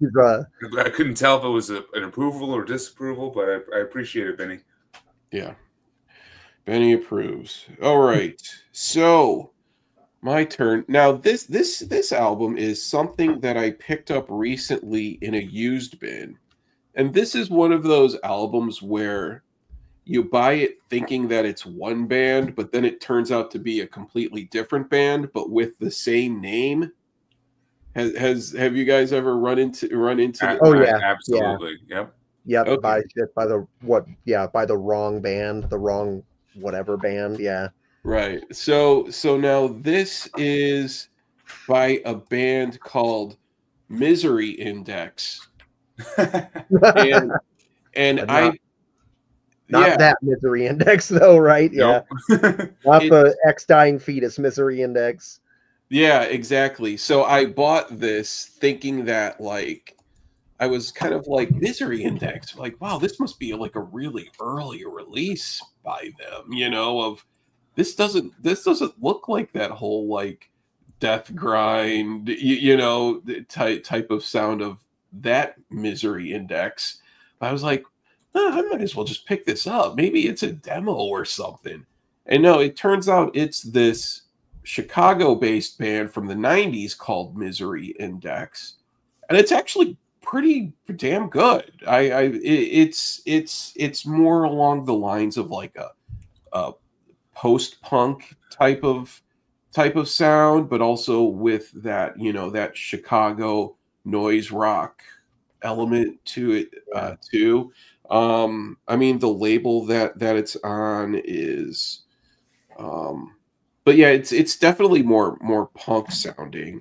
I couldn't tell if it was an approval or disapproval, but I appreciate it, Benny. Yeah, Benny approves. All right, so my turn. Now this album is something that I picked up recently in a used bin, and this is one of those albums where you buy it thinking that it's one band, but then it turns out to be a completely different band, but with the same name. Have you guys ever run into absolutely. Yeah. Yep. By the wrong band, the wrong whatever band. Yeah. Right. So now this is by a band called Misery Index. and not that Misery Index though, right? Nope. Yeah. Not the X-Dying Fetus Misery Index. Yeah, exactly. So I bought this thinking that I was kind of like Misery Index, like, wow, this must be like a really early release by them, of this doesn't look like that whole death grind, you know, the type of sound of that Misery Index. I was like, I might as well just pick this up. Maybe it's a demo or something. And no, it turns out it's this Chicago-based band from the 90s called Misery Index. And it's actually pretty damn good. It's more along the lines of like a post-punk type of sound, but also with that, you know, that Chicago noise rock element to it too. I mean, the label that it's on is but yeah, it's definitely more punk sounding.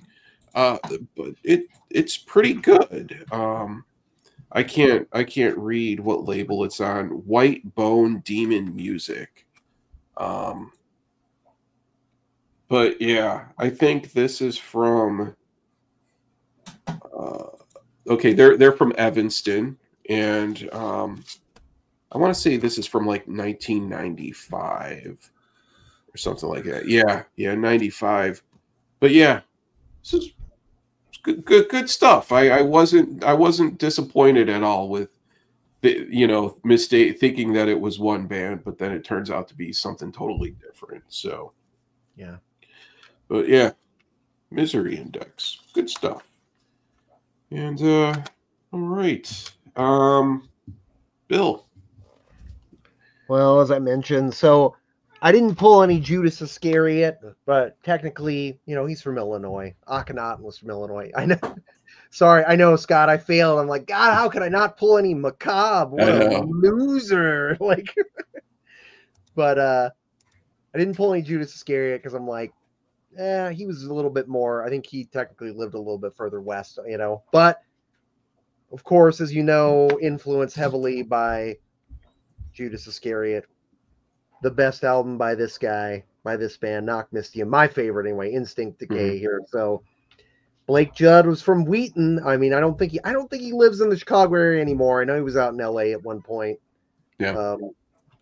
But it's pretty good. I can't read what label it's on. White Bone Demon Music. But yeah, I think this is from okay, they're from Evanston, and I want to say this is from like 1995 or something like that. Yeah, 95. But yeah, this is good stuff. I wasn't disappointed at all with the, you know, mistake thinking that it was one band, but then it turns out to be something totally different. So yeah. But yeah, Misery Index, good stuff. And all right, Bill. Well, as I mentioned, so I didn't pull any Judas Iscariot, but technically, you know, he's from Illinois. Akhenaten was from Illinois. I know. Sorry, I know, Scott. I failed. I'm like, God, how could I not pull any Macabre? What a loser! Like, but I didn't pull any Judas Iscariot because I'm like, he was a little bit more. I think he technically lived a little bit further west, you know. But of course, as you know, influenced heavily by Judas Iscariot. The best album by this guy, by this band, Knock Mystium, my favorite anyway, Instinct Decay here. So Blake Judd was from Wheaton. I mean, I don't think he lives in the Chicago area anymore. I know he was out in LA at one point. Yeah.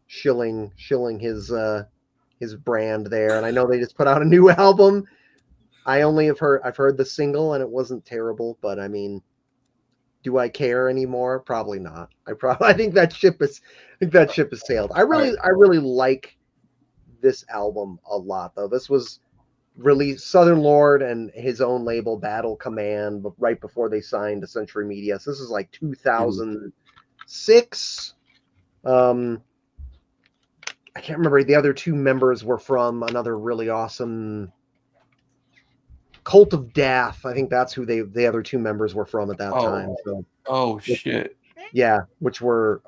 Shilling his brand there. And I know they just put out a new album. I've heard the single and it wasn't terrible, but I mean, do I care anymore? Probably not. I think that ship has sailed. I really like this album a lot though. This was released Southern Lord and his own label Battle Command right before they signed to Century Media. So this is like 2006. I can't remember. The other two members were from another really awesome Cult of Death. I think that's who the other two members were from at that time. So, Shit. Yeah, which was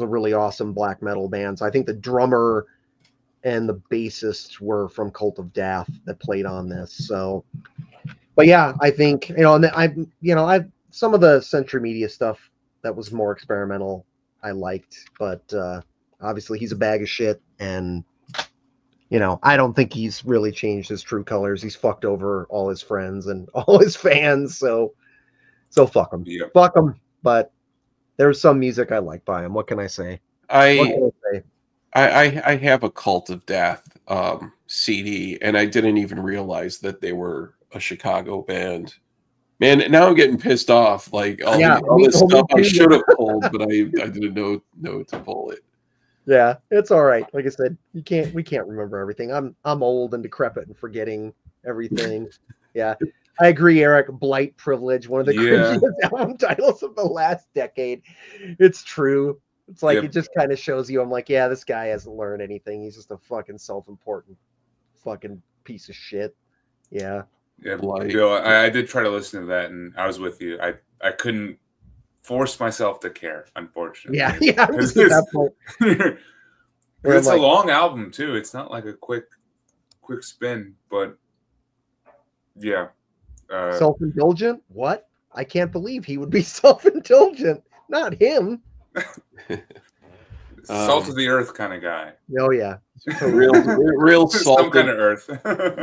a really awesome black metal band. So I think the drummer and the bassist were from Cult of Death that played on this. So, but yeah, I think, you know, and I some of the Century Media stuff that was more experimental I liked, but obviously he's a bag of shit, and you know, I don't think he's really changed his true colors. He's fucked over all his friends and all his fans. So fuck him. Yep. Fuck him. But there's some music I like by him. What can I say? I have a Cult of Death CD, and I didn't even realize that they were a Chicago band. Man, now I'm getting pissed off. Like all this stuff I should have pulled, but I didn't know to pull it. Yeah, it's all right. Like I said, we can't remember everything. I'm old and decrepit and forgetting everything. Yeah. I agree, Eric. Blight Privilege, one of the cringiest album titles of the last decade. It's true. It's like it just kind of shows you. I'm like, yeah, this guy hasn't learned anything. He's just a fucking self-important fucking piece of shit. Yeah. Yeah, Bill, I did try to listen to that, and I was with you. I couldn't force myself to care, unfortunately. Yeah. I'm just at that point. It's a long album too. It's not like a quick spin, but yeah. Self-indulgent? What? I can't believe he would be self-indulgent. Not him. Salt of the earth kind of guy. Oh yeah. Real salt some kind of earth.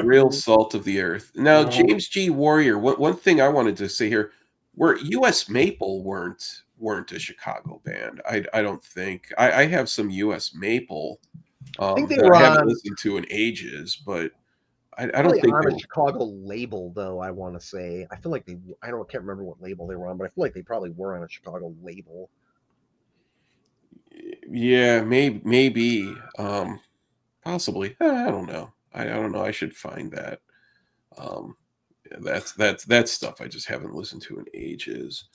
Real salt of the earth. Now, James G. Warrior, one thing I wanted to say here, where US Maple weren't a Chicago band. I don't think. I have some US Maple I think they that were I haven't listened to in ages, but I don't Probably think on they a Chicago label, though. I want to say. I feel like they. Can't remember what label they were on, but I feel like they probably were on a Chicago label. Yeah, maybe, possibly. I don't know. I don't know. I should find that. Yeah, that's stuff I just haven't listened to in ages.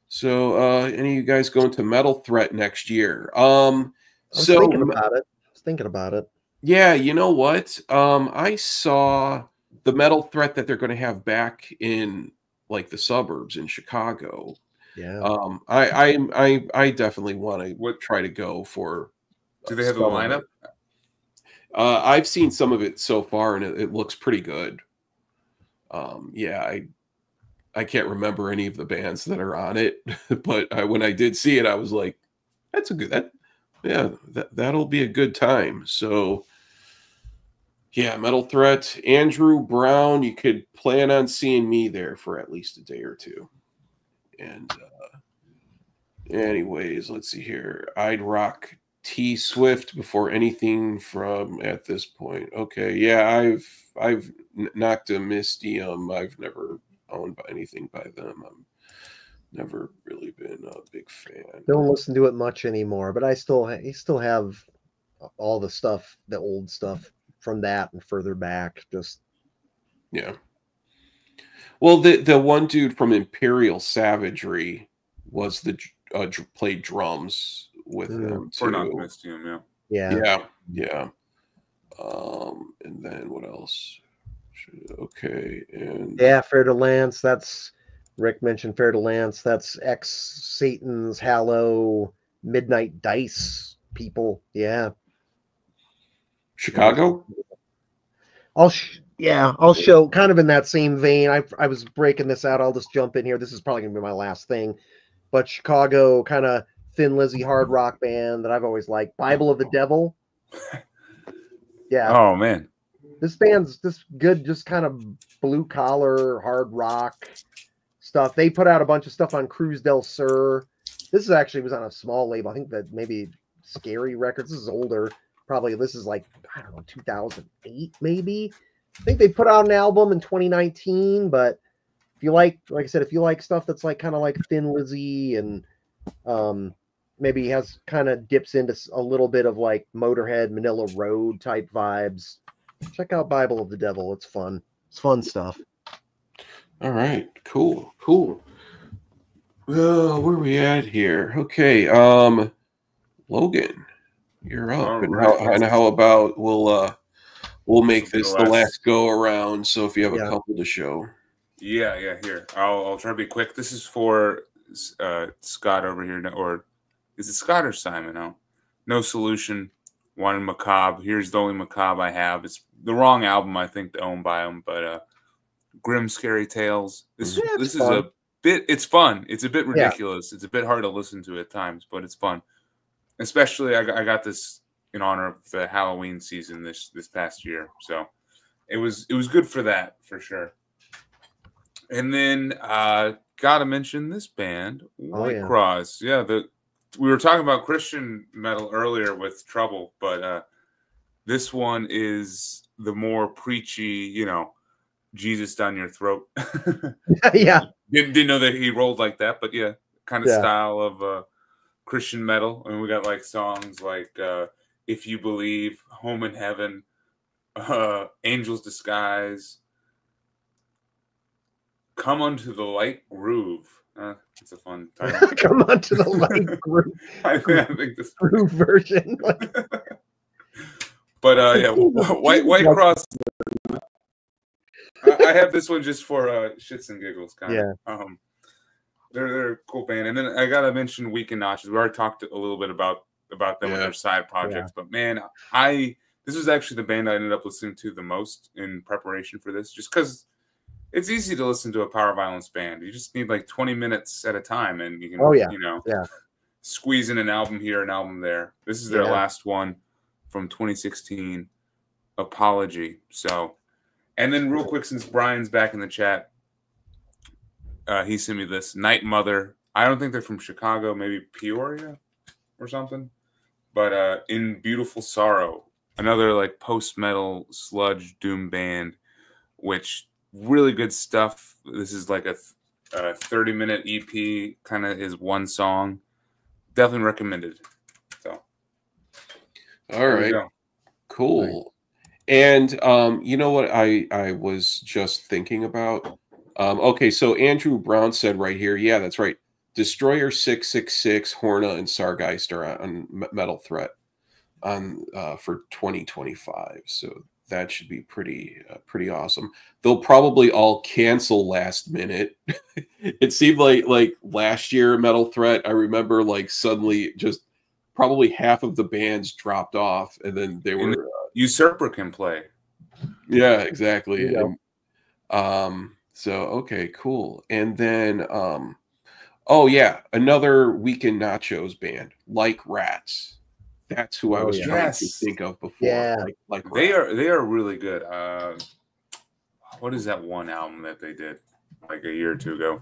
So, any of you guys going to Metal Threat next year? I was So thinking about it. yeah, you know what? I saw the Metal Threat that they're going to have back in like the suburbs in Chicago. Yeah. I definitely want to try to go for. Do they have the lineup? I've seen some of it so far, and it looks pretty good. Yeah, I can't remember any of the bands that are on it, but when I did see it, I was like, "That's a good that'll be a good time." So, yeah, Metal Threat, Andrew Brown. You could plan on seeing me there for at least a day or two. And anyways, let's see here. I'd rock T Swift before anything from at this point. Okay, yeah, I've knocked a Mystium. I've never owned by anything by them. I'm never really been a big fan. Don't listen to it much anymore, but I still have all the stuff, the old stuff from that and further back. Just yeah. Well, the one dude from Imperial Savagery was the played drums with them too. For not Mystium, yeah. And then what else? Okay, and yeah, Fair to Lance. That's Rick mentioned Fair to Lance. That's ex Satan's Hallow Midnight Dice people. Yeah, Chicago. I'll show kind of in that same vein. I was breaking this out. I'll just jump in here. This is probably gonna be my last thing, but Chicago kind of Thin Lizzy hard rock band that I've always liked. Bible of the Devil. Yeah. Oh man, this band's just good, just kind of blue collar hard rock stuff. They put out a bunch of stuff on Cruz del Sur. This is actually was on a small label. I think that maybe Scary Records. This is older. Probably this is like, I don't know, 2008 maybe. I think they put out an album in 2019, but if you like I said, if you like stuff that's like kind of like Thin Lizzy and maybe has kind of dips into a little bit of like Motorhead, Manila Road type vibes, check out Bible of the Devil. It's fun. It's fun stuff. All right, cool. Well, where are we at here? Okay, Logan, you're up. And how about we'll make this the last go around. So if you have a couple to show. Yeah, here. I'll try to be quick. This is for Scott over here, or is it Scott or Simon? No Solution, One Macabre. Here's the only Macabre I have. It's the wrong album, I think, to own by him, but Grim Scary Tales. This is a bit. It's fun. It's a bit ridiculous. It's a bit hard to listen to at times, but it's fun. Especially, I got this in honor of the Halloween season this past year, so it was good for that for sure. And then gotta mention this band, White Cross. Yeah, we were talking about Christian metal earlier with Trouble, but this one is the more preachy, Jesus down your throat. Yeah. Didn't know that he rolled like that, but yeah, kind of style of Christian metal. I mean, we got like songs like If You Believe, Home in Heaven, Angel's Disguise, Come Unto the Light Groove. It's a fun title. Come Unto the Light Groove. I think this groove version. But yeah, White Cross. I have this one just for shits and giggles, kind of. Yeah. They're a cool band, and then I gotta mention Weekend Notches. We already talked a little bit about them and their side projects, but man, this was actually the band I ended up listening to the most in preparation for this, just because it's easy to listen to a power violence band. You just need like 20 minutes at a time, and you can, squeeze in an album here, an album there. This is their last one from 2016, Apology. So, and then real quick, since Brian's back in the chat, he sent me this Night Mother. I don't think they're from Chicago, maybe Peoria or something. But In Beautiful Sorrow another like post-metal sludge doom band, which really good stuff. This is like a 30-minute EP, kind of is one song. Definitely recommended. So, all right, cool. And you know what I was just thinking about? Okay, so Andrew Brown said right here, yeah, that's right. Destroyer 666, Horna, and Sargeist are on Metal Threat on for 2025. So that should be pretty awesome. They'll probably all cancel last minute. It seemed like last year Metal Threat, I remember like suddenly just probably half of the bands dropped off, and then they were Usurper can play. Yeah, exactly. And so okay, cool. And then oh yeah, another Weekend Nachos band, Like Rats. That's who I was trying to think of before. Yeah, like they are really good. What is that one album that they did like a year or two ago?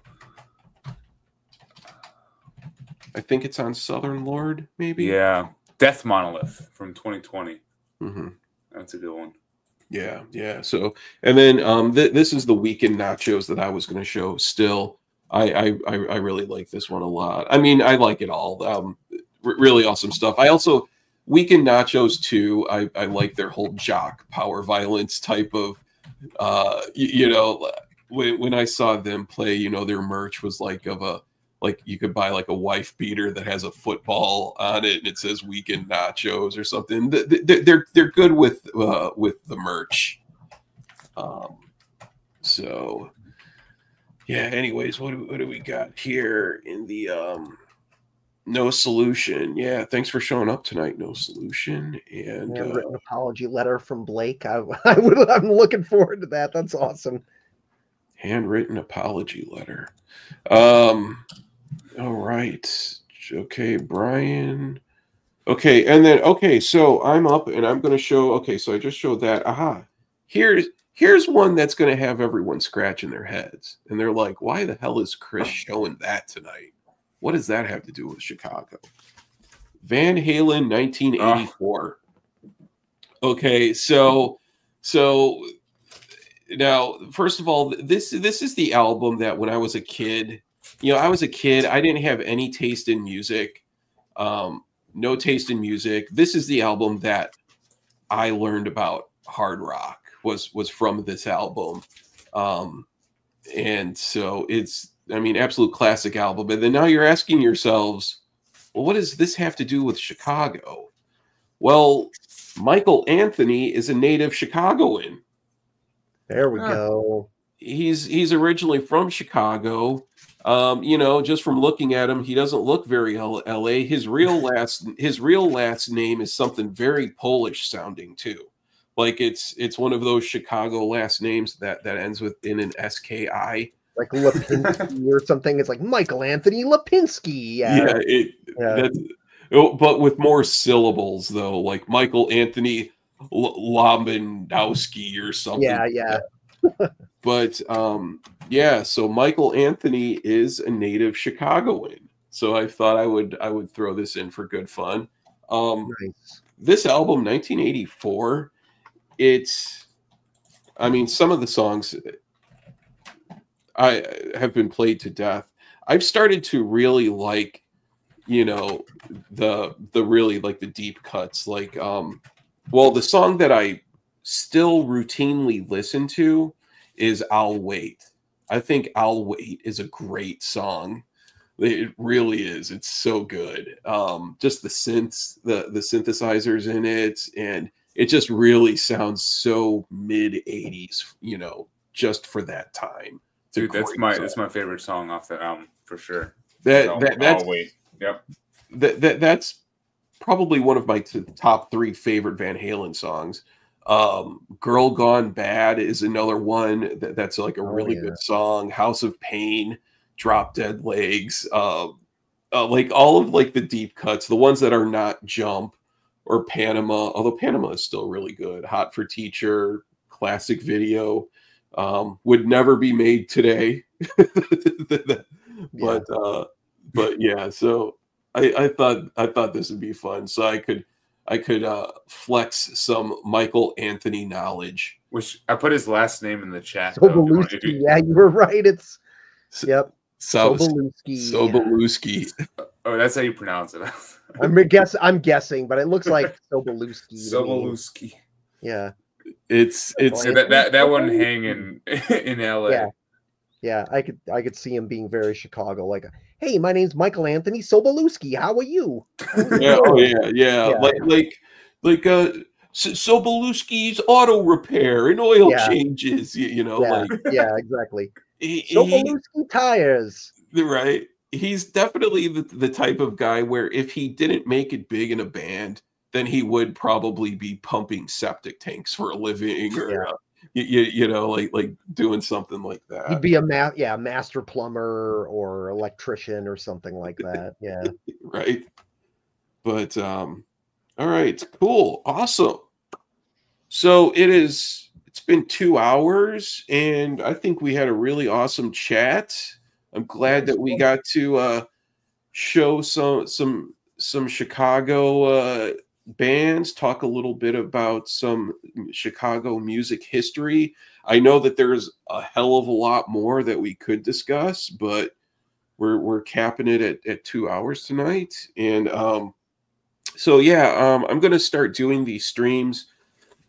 I think it's on Southern Lord, maybe. Yeah, Death Monolith from 2020. Mm-hmm. That's a good one. Yeah, yeah. So, and then this is the Weekend Nachos that I was going to show. Still, I really like this one a lot. I mean, I like it all. Really awesome stuff. I also Weekend Nachos too. I like their whole jock power violence type of. You know, when I saw them play, you know, their merch was like you could buy like a wife beater that has a football on it and it says Weekend Nachos or something. They're good with the merch. So yeah. Anyways, what do we got here in the No Solution? Yeah, thanks for showing up tonight, No Solution. And written apology letter from Blake. I'm looking forward to that. That's awesome. Handwritten apology letter. All right. Okay, Brian. Okay, and then so I'm up and I'm going to show. Okay, so I just showed that. Aha. Here's one that's going to have everyone scratching their heads, and they're like, "Why the hell is Chris showing that tonight? What does that have to do with Chicago?" Van Halen, 1984. Okay, so now, first of all, this is the album that when I was a kid. You know, I was a kid. I didn't have any taste in music, no taste in music. This is the album that I learned about hard rock was from this album, and so it's, I mean, absolute classic album. And then now you're asking yourselves, well, what does this have to do with Chicago? Well, Michael Anthony is a native Chicagoan. There we go. He's originally from Chicago. You know, just from looking at him, he doesn't look very LA. His real last name is something very Polish sounding too. Like it's one of those Chicago last names that ends with in an SKI. Like Lipinski or something. It's like Michael Anthony Lipinski. Yeah. That's, but with more syllables though, like Michael Anthony Lobanowski or something. Yeah. But yeah, so Michael Anthony is a native Chicagoan. So I thought I would throw this in for good fun. Nice. This album, 1984, I mean, some of the songs I have been played to death. I've started to really like, you know, the really like the deep cuts. Like, well, the song that I still routinely listen to is I'll Wait. I think I'll Wait is a great song. It really is. It's so good. Just the synths, the synthesizers in it, and it just really sounds so mid 80s, you know, just for that time. Dude, that's my favorite song off that album for sure. That's I'll Wait. Yep. That's probably one of my top 3 favorite Van Halen songs. Girl Gone Bad is another one that's like a really good song. House of Pain, Drop Dead Legs, like all of like the deep cuts, the ones that are not Jump or Panama, although Panama is still really good. Hot for Teacher, classic video, would never be made today. But yeah, so I thought this would be fun. So I could I could flex some Michael Anthony knowledge. Which I put his last name in the chat. Sobolewski. Yeah, you were right. It's yep. Sobolewski. Sobolewski. Oh, that's how you pronounce it. I'm guessing, but it looks like Sobolewski. Sobolewski. Yeah. It's that one hanging in LA. Yeah. Yeah, I could see him being very Chicago, like, hey, my name's Michael Anthony Sobolewski. How are you? Yeah, oh yeah. Like Sobolewski's auto repair and oil changes, you know, like yeah, exactly. Sobolewski tires. Right. He's definitely the type of guy where if he didn't make it big in a band, then he would probably be pumping septic tanks for a living, or you know, like doing something like that. He'd be a master plumber or electrician or something like that. Yeah. Right. But all right, cool, awesome. So it's been 2 hours, and I think we had a really awesome chat. I'm glad that we got to show some Chicago bands, talk a little bit about some Chicago music history. I know that there's a hell of a lot more that we could discuss, but we're capping it at 2 hours tonight. And so yeah, I'm gonna start doing these streams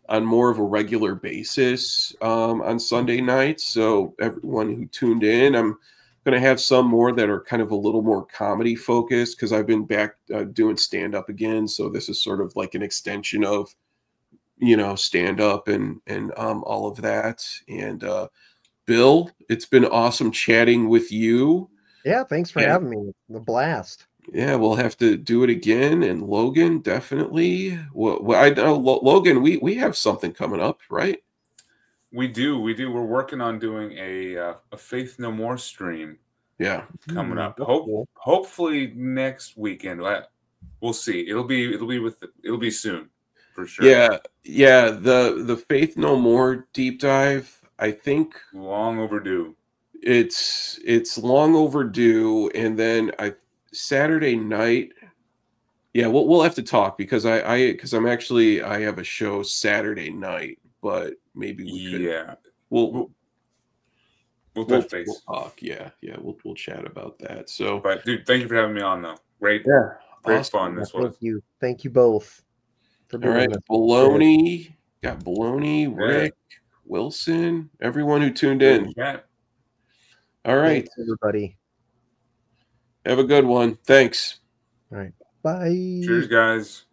on more of a regular basis on Sunday nights. So everyone who tuned in, I'm going to have some more that are kind of a little more comedy focused, because I've been back doing stand up again. So this is sort of like an extension of, you know, stand up and all of that. And Bill, it's been awesome chatting with you. Yeah, thanks for having me. The blast. Yeah, we'll have to do it again. And Logan, definitely. Well, I know, Logan, we have something coming up, right? We do. We're working on doing a Faith No More stream. Yeah, coming up. Hopefully next weekend. We'll see. It'll be soon, for sure. Yeah. The Faith No More deep dive, I think, long overdue. It's long overdue. And then Saturday night. Yeah, we'll have to talk, because I have a show Saturday night, but maybe we could. Yeah, we'll touch base. We'll talk. Yeah, we'll chat about that. So, but dude, thank you for having me on, though. Great awesome. Fun. This was. Thank you both for doing all right. This. Baloney, got Baloney, Rick, Wilson, everyone who tuned in. All right, thanks, everybody. Have a good one. Thanks. All right. Bye. Cheers, guys.